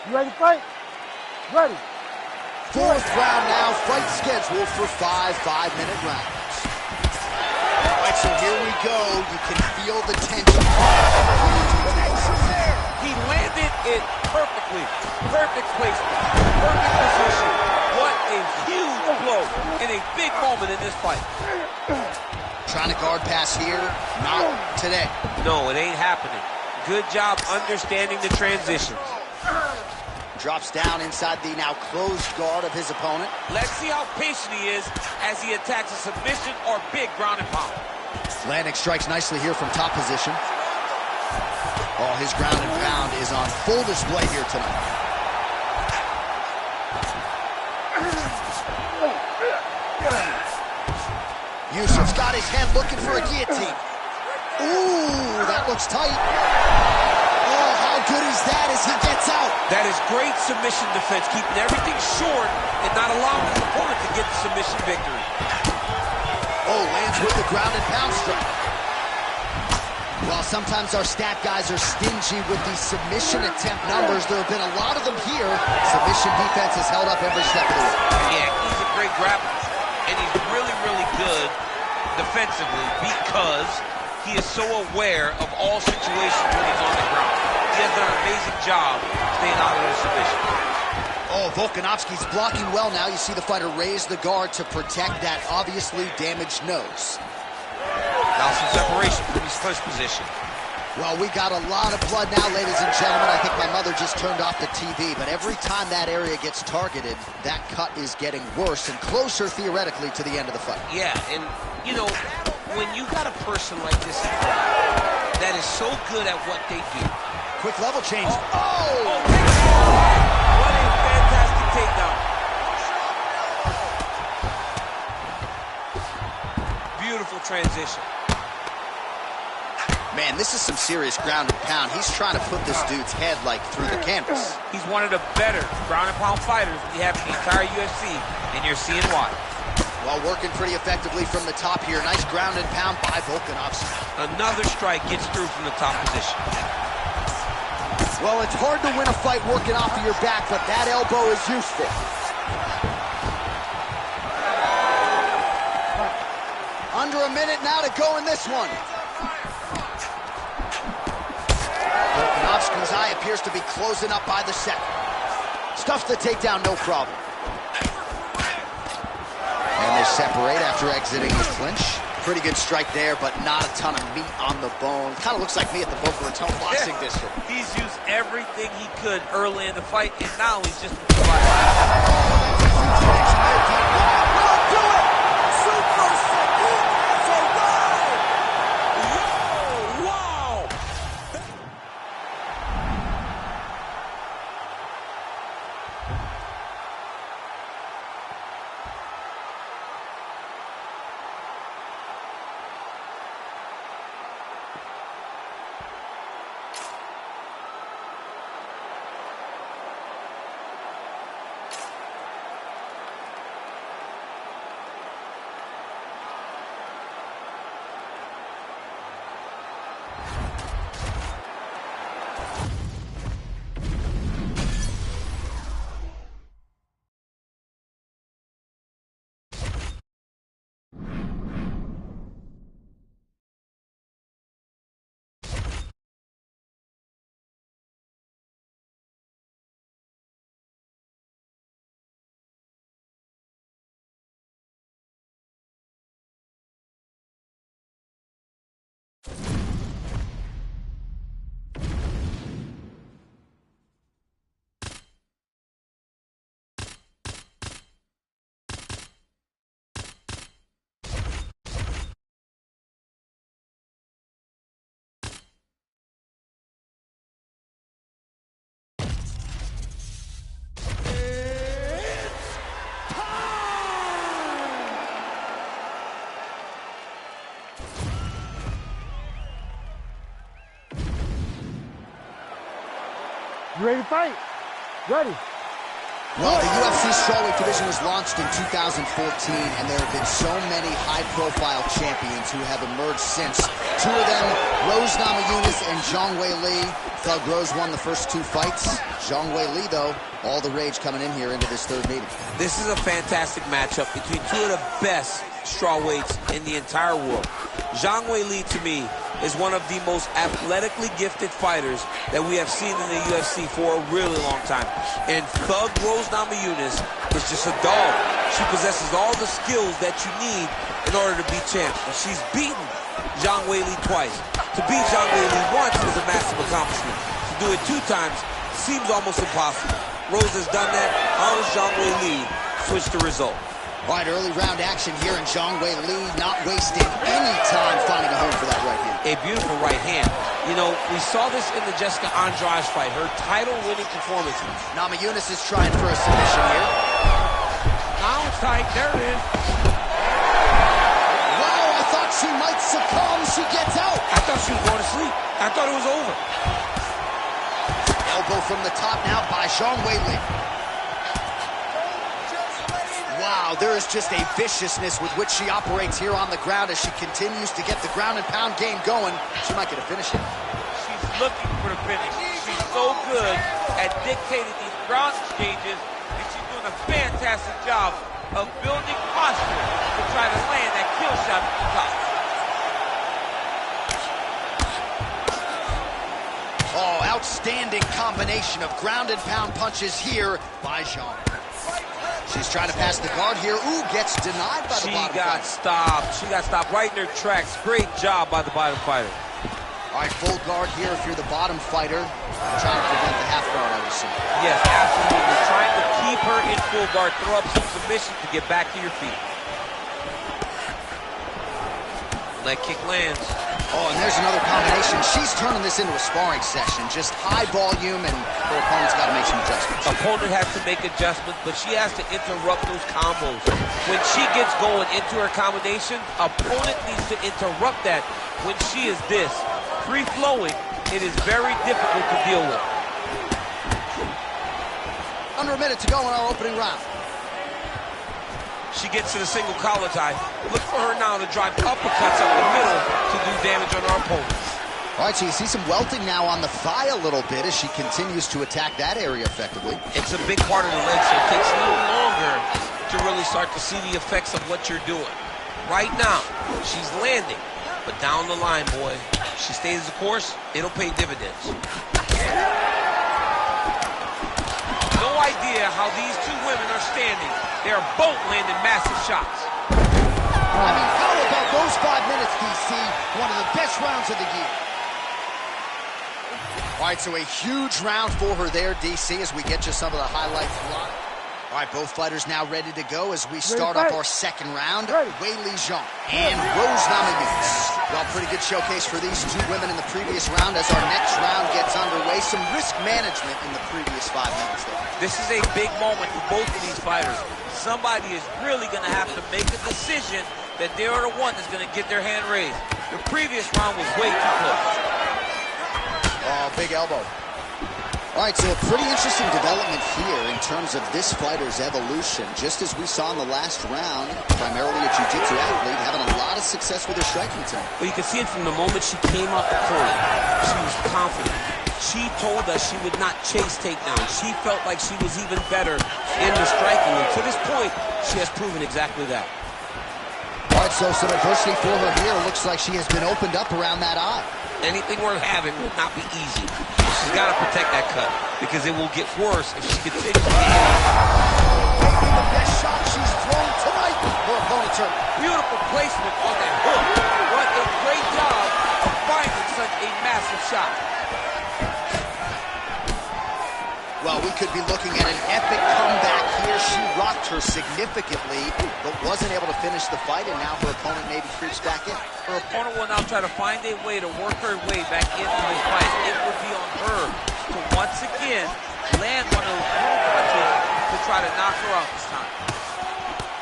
You ready to fight? Ready. 4th round now, fight scheduled for 5 5-minute rounds. All right, so here we go. You can feel the tension. He landed it perfectly. Perfect placement. Perfect position. What a huge blow in a big moment in this fight. Trying to guard pass here. Not today. No, it ain't happening. Good job understanding the transitions. Drops down inside the now closed guard of his opponent. Let's see how patient he is as he attacks a submission or big ground and pound. Landing strikes nicely here from top position. Oh, his ground and pound is on full display here tonight. Yusuf's got his head looking for a guillotine. Ooh, that looks tight. Oh, how good is that as he gets out? That is great submission defense, keeping everything short and not allowing his opponent to get the submission victory. Oh, lands with the ground and pound strike. While sometimes our stat guys are stingy with the submission attempt numbers, there have been a lot of them here. Submission defense has held up every step of the way. Yeah, he's a great grappler, and he's really, really good defensively because he is so aware of all situations when he's on the ground. He has done an amazing job staying out of those submissions. Oh, Volkanovski's blocking well now. You see the fighter raise the guard to protect that obviously damaged nose. Now some separation from his first position. Well, we got a lot of blood now, ladies and gentlemen. I think my mother just turned off the TV, but every time that area gets targeted, that cut is getting worse and closer, theoretically, to the end of the fight. Yeah, and, you know, when you got a person like this that is so good at what they do. Quick level change. Oh! What a fantastic takedown. Beautiful transition. Man, this is some serious ground and pound. He's trying to put this dude's head, like, through the canvas. He's one of the better ground and pound fighters we have in the entire UFC, and you're seeing why. Well, working pretty effectively from the top here. Nice ground and pound by Volkanovski. Another strike gets through from the top position. Well, it's hard to win a fight working off of your back, but that elbow is useful. Under a minute now to go in this one. Volkanovski's eye appears to be closing up by the second. Stuffs the takedown, no problem. And they separate after exiting the clinch. Pretty good strike there, but not a ton of meat on the bone. Kind of looks like me at the Boca Raton boxing district. He's used everything he could early in the fight, and now he's just... You ready to fight? Ready. Well, the UFC strawweight division was launched in 2014, and there have been so many high-profile champions who have emerged since. Two of them, Rose Namajunas and Zhang Weili. Thug Rose won the first 2 fights. Zhang Weili, though, all the rage coming in here into this third meeting. This is a fantastic matchup between two of the best strawweights in the entire world. Zhang Weili, to me, is one of the most athletically gifted fighters that we have seen in the UFC for a really long time. And Thug Rose Namajunas is just a dog. She possesses all the skills that you need in order to be champ. And she's beaten Zhang Weili twice. To beat Zhang Weili once is a massive accomplishment. To do it 2 times seems almost impossible. Rose has done that. How does Zhang Weili switch the result? All right, early round action here, and Zhang Weili not wasting any time finding a home for that right hand. A beautiful right hand. You know, we saw this in the Jessica Andrade fight, her title-winning performance. Namajunas is trying for a submission here. Now it's tight. There it is. Wow, I thought she might succumb. She gets out. I thought she was going to sleep. I thought it was over. Elbow from the top now by Zhang Weili. Wow, there is just a viciousness with which she operates here on the ground as she continues to get the ground and pound game going. She might get a finish here. She's looking for the finish. She's so good at dictating these ground exchanges, and she's doing a fantastic job of building posture to try to land that kill shot at the top. Oh, outstanding combination of ground and pound punches here by Zhang. She's trying to pass the guard here. Ooh, gets denied by the bottom fighter. She got stopped right in her tracks. Great job by the bottom fighter. All right, full guard here if you're the bottom fighter. Trying to prevent the half guard, I would say. Yes, absolutely. Trying to keep her in full guard. Throw up some submission to get back to your feet. Leg kick lands. Oh, and there's another combination. She's turning this into a sparring session. Just high volume, and her opponent's got to make some adjustments. Opponent has to make adjustments, but she has to interrupt those combos. When she gets going into her combination, opponent needs to interrupt that. When she is this free-flowing, it is very difficult to deal with. Under a minute to go in our opening round. She gets to the single collar tie. Look for her now to drive uppercuts up the middle to do damage on our opponent. All right, so you see some welting now on the thigh a little bit as she continues to attack that area effectively. It's a big part of the leg, so it takes a little longer to really start to see the effects of what you're doing. Right now, she's landing, but down the line, boy, she stays the course, it'll pay dividends. No idea how these two women are standing. They're both landing massive shots. I mean, how about those 5 minutes, DC? One of the best rounds of the year. All right, so a huge round for her there, DC, as we get you some of the highlights live. All right, both fighters now ready to go as we start up our second round. Weili Zhang and Rose Namajunas. Well, pretty good showcase for these two women in the previous round as our next round gets underway. Some risk management in the previous 5 minutes there. This is a big moment for both of these fighters. Somebody is really going to have to make a decision that they are the one that's going to get their hand raised. The previous round was way too close. Oh, big elbow. All right, so a pretty interesting development here in terms of this fighter's evolution. Just as we saw in the last round, primarily a jiu-jitsu athlete, having a lot of success with her striking tonight. Well, you can see it from the moment she came out the corner. She was confident. She told us she would not chase takedowns. She felt like she was even better in the striking. And to this point, she has proven exactly that. All right, so some adversity for her here. Looks like she has been opened up around that eye. Anything worth having will not be easy. She's got to protect that cut because it will get worse if she continues to get hit. The best shot she's thrown tonight. Her opponent's hurt. Beautiful placement on that hook. What a great job of finding such a massive shot. Well, we could be looking at an epic comeback here. She rocked her significantly, but wasn't able to finish the fight, and now her opponent maybe creeps back in. Her opponent will now try to find a way to work her way back into this fight. It will be on her to once again land one of those punches to try to knock her out this time.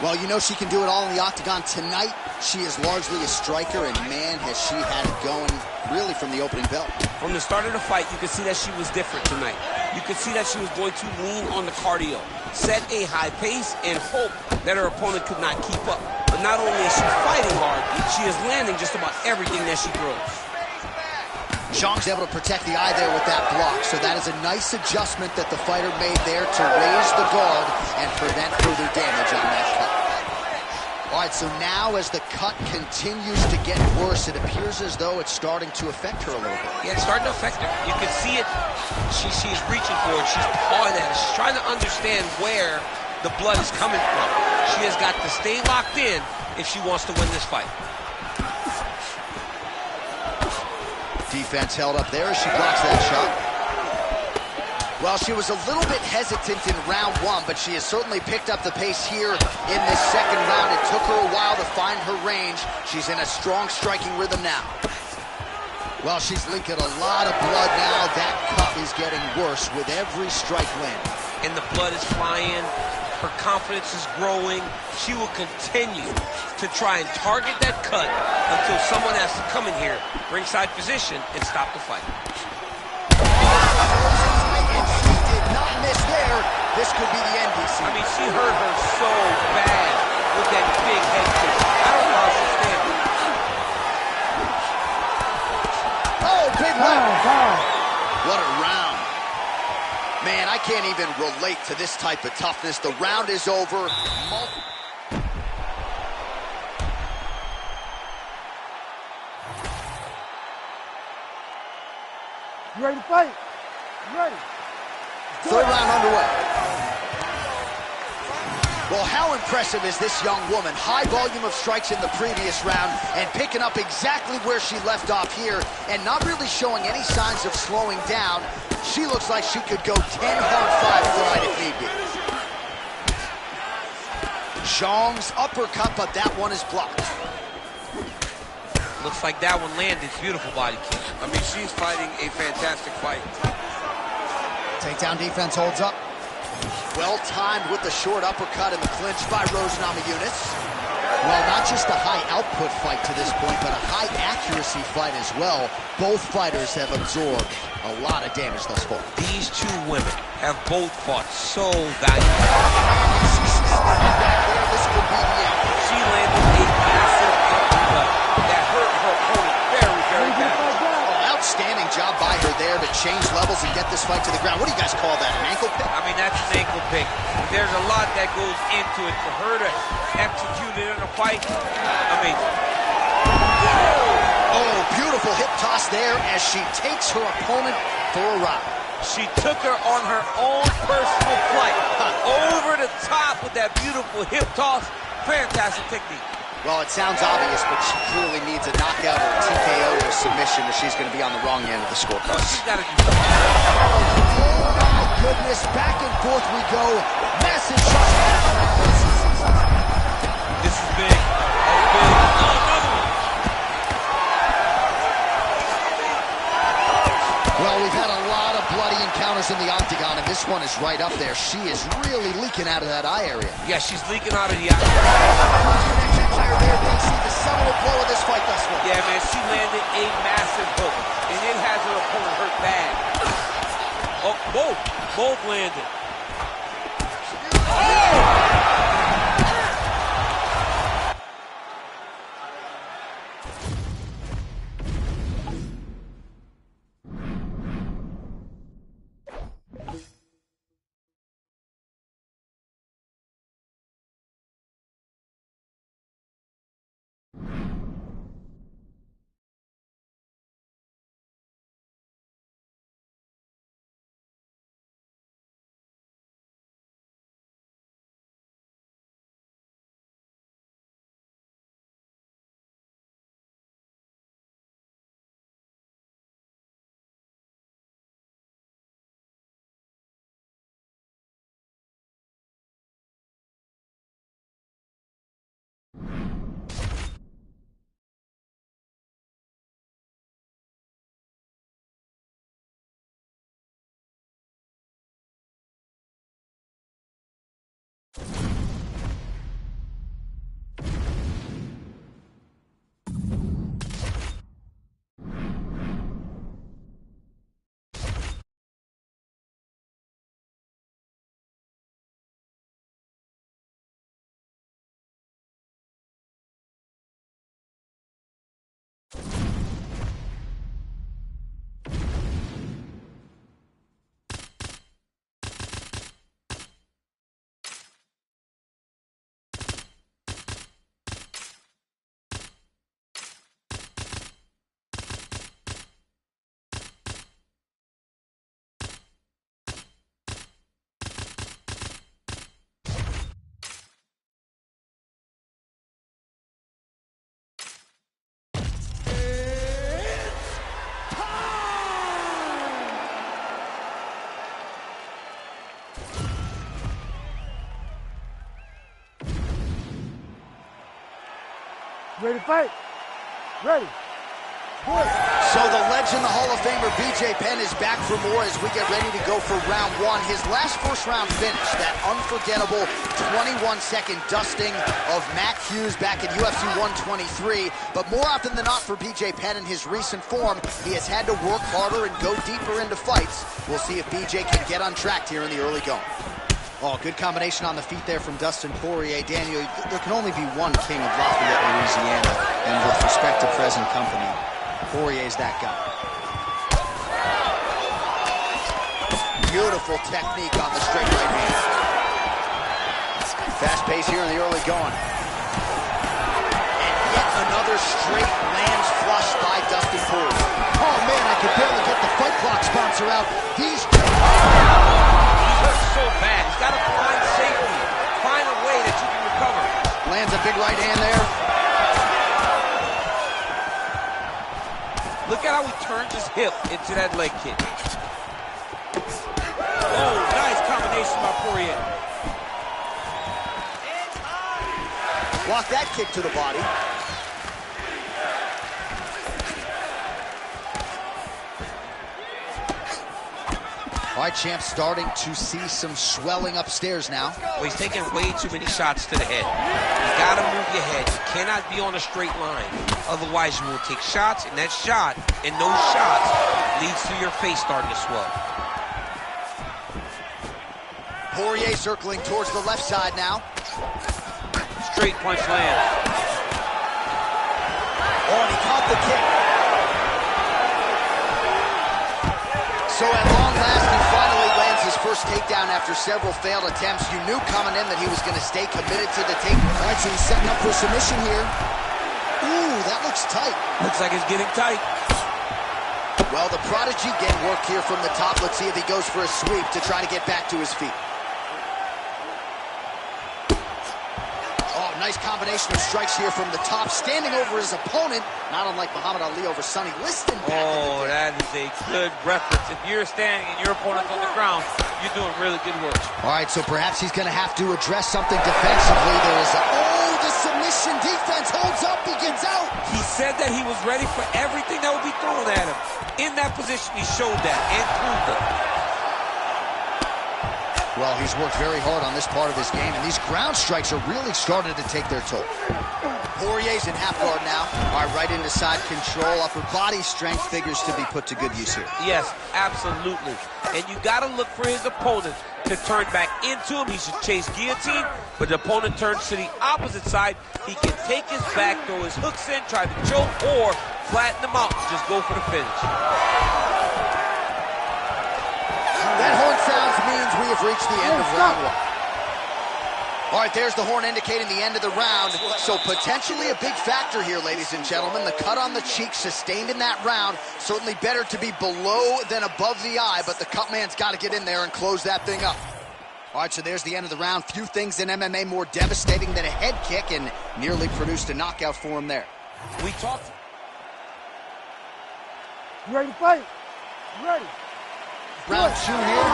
Well, you know she can do it all in the octagon. Tonight, she is largely a striker, and man, has she had it going really from the opening bell. From the start of the fight, you could see that she was different tonight. You could see that she was going to lean on the cardio, set a high pace, and hope that her opponent could not keep up. But not only is she fighting hard, she is landing just about everything that she throws. Zhang's able to protect the eye there with that block, so that is a nice adjustment that the fighter made there to raise the guard and prevent further damage on that cut. All right, so now as the cut continues to get worse, it appears as though it's starting to affect her a little bit. Yeah, it's starting to affect her. You can see it. She's reaching for it. She's pawing at it. She's trying to understand where the blood is coming from. She has got to stay locked in if she wants to win this fight. Defense held up there as she blocks that shot. Well, she was a little bit hesitant in round one, but she has certainly picked up the pace here in this second round. It took her a while to find her range. She's in a strong striking rhythm now. Well, she's leaking a lot of blood now. That cut is getting worse with every strike win. And the blood is flying. Her confidence is growing. She will continue to try and target that cut until someone has to come in here, ringside position, and stop the fight. Miss there. This could be the end, DC. I mean, she hurt her so bad with that big head kick. I don't know how she's standing. Oh, big left. Foul. What a round. Man, I can't even relate to this type of toughness. The round is over. You ready to fight? You ready? Third round underway. Well, how impressive is this young woman? High volume of strikes in the previous round and picking up exactly where she left off here and not really showing any signs of slowing down. She looks like she could go 10 hard 5 tonight if need be. Zhang's uppercut, but that one is blocked. Looks like that one landed. Beautiful body kick. I mean, she's fighting a fantastic fight. Takedown defense holds up. Well timed with the short uppercut in the clinch by Rose Namajunas. Well, not just a high output fight to this point, but a high accuracy fight as well. Both fighters have absorbed a lot of damage thus far. These two women have both fought so valiantly. This could be the end. She landed a massive uppercut that hurt her opponent very, very badly. Outstanding job by her there to change levels and get this fight to the ground. What do you guys call that, an ankle pick? I mean, that's an ankle pick. There's a lot that goes into it. For her to execute it in a fight, amazing. Oh, beautiful hip toss there as she takes her opponent for a ride. She took her on her own personal flight. Over the top with that beautiful hip toss. Fantastic technique. Well, it sounds obvious, but she clearly needs a knockout or a TKO or a submission or she's going to be on the wrong end of the scorecard. She's got to do something. Oh, my goodness. Back and forth we go. Massive shot. This is big. That's big. Another one. Well, we've had a lot of bloody encounters in the octagon, and this one is right up there. She is really leaking out of that eye area. Yeah, she's leaking out of the eye. The seminal blow of this fight thus far. Yeah, man, she landed a massive hook, and it has her opponent hurt bad. Oh, both landed. Oh! Ready to fight? Ready. So the legend, the Hall of Famer BJ Penn is back for more as we get ready to go for round one. His last first-round finish, that unforgettable 21-second dusting of Matt Hughes back in UFC 123. But more often than not for BJ Penn in his recent form, he has had to work harder and go deeper into fights. We'll see if BJ can get untracked here in the early going. Oh, good combination on the feet there from Dustin Poirier. Daniel, there can only be one king of Lafayette, Louisiana, and with respect to present company, Poirier's that guy. Beautiful technique on the straight right hand. Fast pace here in the early going. And yet another straight lands flush by Dustin Poirier. Oh man, I could barely get the fight clock sponsor out. These two... He's hurt so bad. He's got to find safety. Find a way that you can recover. Lands a big right hand there. Look at how he turns his hip into that leg kick. Oh, nice combination by Poirier. Block that kick to the body. All right, champ, starting to see some swelling upstairs now. Well, he's taking way too many shots to the head. You gotta move your head. You cannot be on a straight line. Otherwise, you will take shots, and that shot, and those shots, leads to your face starting to swell. Poirier circling towards the left side now. Straight punch lands. Oh, and he caught the kick. So at long last, he finally lands his first takedown after several failed attempts. You knew coming in that he was going to stay committed to the takedown. All right, so he's setting up for submission here. Ooh, that looks tight. Looks like it's getting tight. Well, the prodigy getting work here from the top. Let's see if he goes for a sweep to try to get back to his feet. Oh, nice combination of strikes here from the top. Standing over his opponent, not unlike Muhammad Ali over Sonny Liston. Oh, that is a good reference. If you're standing and your opponent's on the ground, you're doing really good work. All right, so perhaps he's going to have to address something defensively. There is the submission defense holds up, he gets out. He said that he was ready for everything that would be thrown at him. In that position, he showed that and proved it. Well, he's worked very hard on this part of his game, and these ground strikes are really starting to take their toll. Poirier's in half guard now. All right, right into side control. Upper body strength figures to be put to good use here. Yes, absolutely. And you got to look for his opponent to turn back into him. He should chase guillotine, but the opponent turns to the opposite side. He can take his back, throw his hooks in, try to choke, or flatten him out and just go for the finish. That horn sounds means we have reached the end of round one. All right, there's the horn indicating the end of the round. So potentially a big factor here, ladies and gentlemen. The cut on the cheek sustained in that round. Certainly better to be below than above the eye, but the cut man's got to get in there and close that thing up. All right, so there's the end of the round. Few things in MMA more devastating than a head kick, and nearly produced a knockout for him there. We talked. You ready to fight? You ready? Round two here.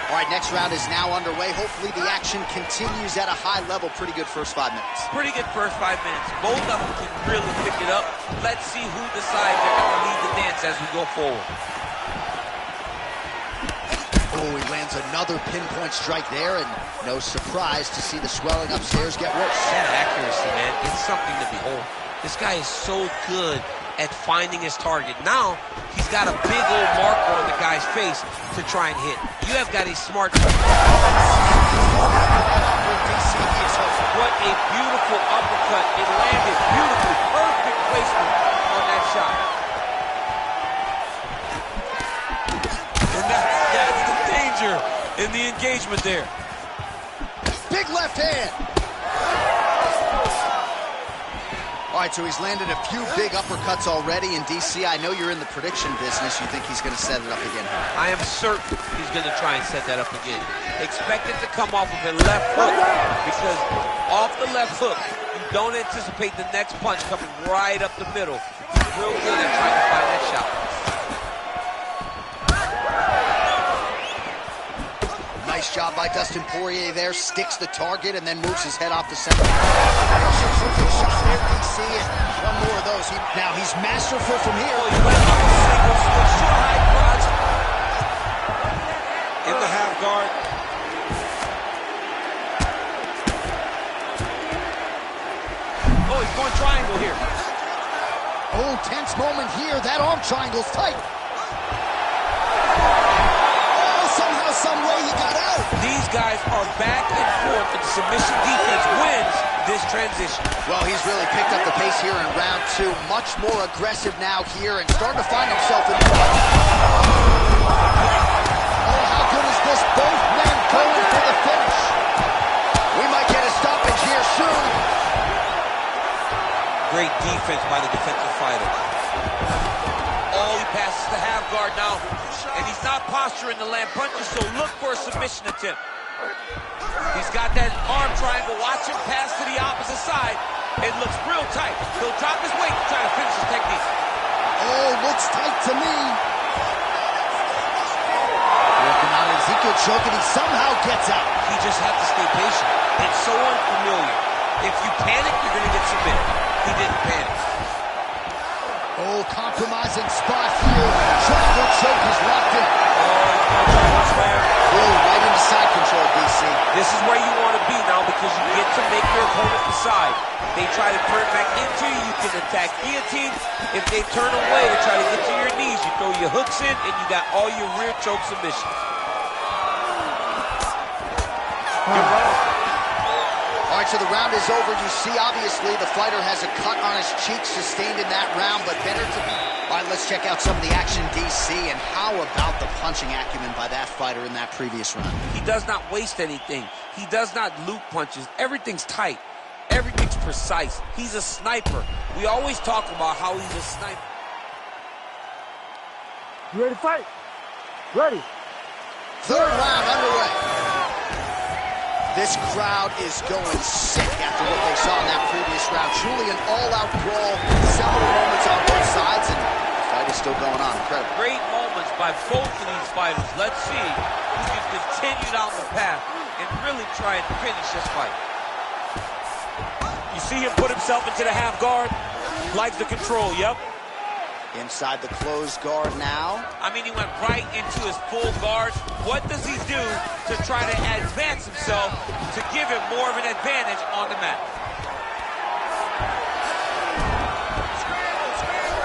All right, next round is now underway. Hopefully the action continues at a high level. Pretty good first 5 minutes. Pretty good first 5 minutes. Both of them can really pick it up. Let's see who decides they're going to lead the dance as we go forward. Oh, he lands another pinpoint strike there, and no surprise to see the swelling upstairs get worse. That accuracy, man, it's something to behold. This guy is so good at finding his target. Now, he's got a big old marker on the guy's face to try and hit. You have got a smart... What a beautiful uppercut. It landed beautifully. Perfect placement on that shot. And that's the danger in the engagement there. Big left hand. All right, so he's landed a few big uppercuts already in DC. I know you're in the prediction business. You think he's going to set it up again here? I am certain he's going to try and set that up again. Expect it to come off of a left hook, because off the left hook, you don't anticipate the next punch coming right up the middle. He's real good at trying to find that shot. Nice job by Dustin Poirier there. Sticks the target and then moves his head off the center. Shot there, DC, and one more of those. Now he's masterful from here. Oh, he went up a single switch to a high crotch. In the half guard. Oh, he's going triangle here. Oh, tense moment here. That arm triangle's tight. Oh, somehow, some way he got out. These guys are back and forth, and submission defense wins this transition. Well, he's really picked up the pace here in round two. Much more aggressive now here and starting to find himself in the fight. Oh, how good is this? Both men going for the finish. We might get a stoppage here soon. Great defense by the defensive fighter. Oh, he passes the half guard now, and he's not posturing to land punches, so look for a submission attempt. He's got that arm triangle. Watch him pass to the opposite side. It looks real tight. He'll drop his weight to try to finish his technique. Oh, looks tight to me. Working on Ezekiel choke, and he somehow gets out. He just has to stay patient. It's so unfamiliar. If you panic, you're going to get submitted. He didn't panic. Oh, compromising spot here. Triangle choke is locked in. Oh, right into side control, DC. This is where you want to be now because you get to make your opponent decide. They try to turn back into you, you can attack guillotine. If they turn away to try to get to your knees, you throw your hooks in and you got all your rear choke submissions. Good round. All right, so the round is over. You see, obviously, the fighter has a cut on his cheek sustained in that round, but better to be. All right, let's check out some of the action, DC, and how about the punching acumen by that fighter in that previous round? He does not waste anything. He does not loop punches. Everything's tight. Everything's precise. He's a sniper. We always talk about how he's a sniper. You ready to fight? Ready. Third round underway. This crowd is going sick after what they saw in that previous round. Truly an all-out brawl. Several moments on both sides, and the fight is still going on. Incredible. Great moments by both of these fighters. Let's see who can continue down the path and really try and finish this fight. You see him put himself into the half guard. Likes the control, yep. Inside the closed guard now. I mean, he went right into his full guard. What does he do to try to advance himself to give him more of an advantage on the mat?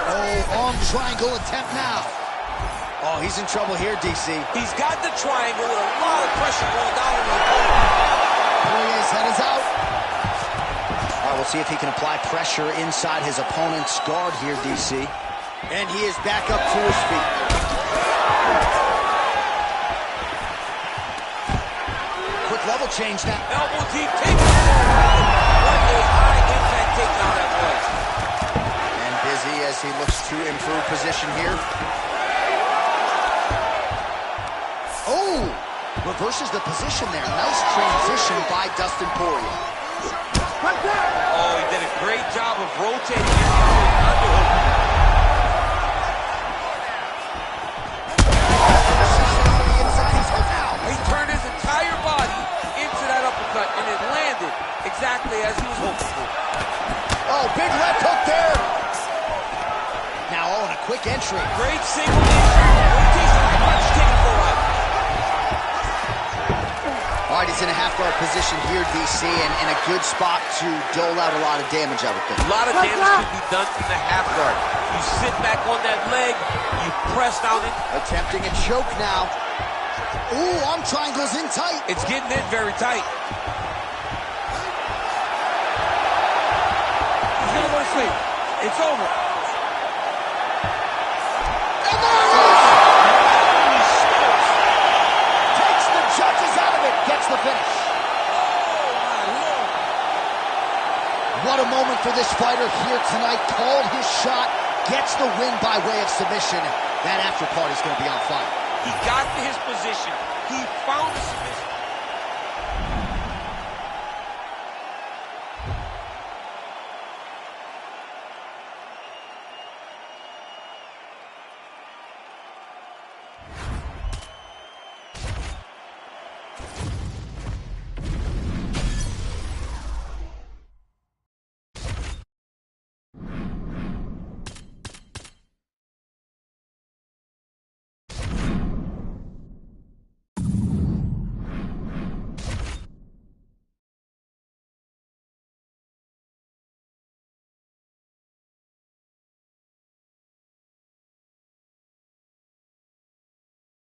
Oh, arm triangle attempt now. Oh, he's in trouble here, DC. He's got the triangle with a lot of pressure going down on the opponent. Poirier's head is out. All right, we'll see if he can apply pressure inside his opponent's guard here, DC. And he is back up to his feet. Quick level change now. Elbow deep takedown. What a high impact takedown that was. And busy as he looks to improve position here. Oh, reverses the position there. Nice transition by Dustin Poirier. Right there. Oh, he did a great job of rotating into an underhook. He turned his entire body into that uppercut, and it landed exactly as he was hoping for. Oh, big left hook there. Now, oh, and a quick entry. Great single entry. Rotation, high punch, taken for a while. All right, he's in a half-guard position here, DC, and in a good spot to dole out a lot of damage, I would think. A lot of damage can be done from the half guard. You sit back on that leg, you press down it. Attempting a choke now. Ooh, arm triangle's in tight. It's getting in very tight. He's gonna go to sleep. It's over. And there it is! Takes the judges out of it, gets the finish. What a moment for this fighter here tonight. Called his shot, gets the win by way of submission. That after party's gonna be on fire. He got to his position. He found the submission.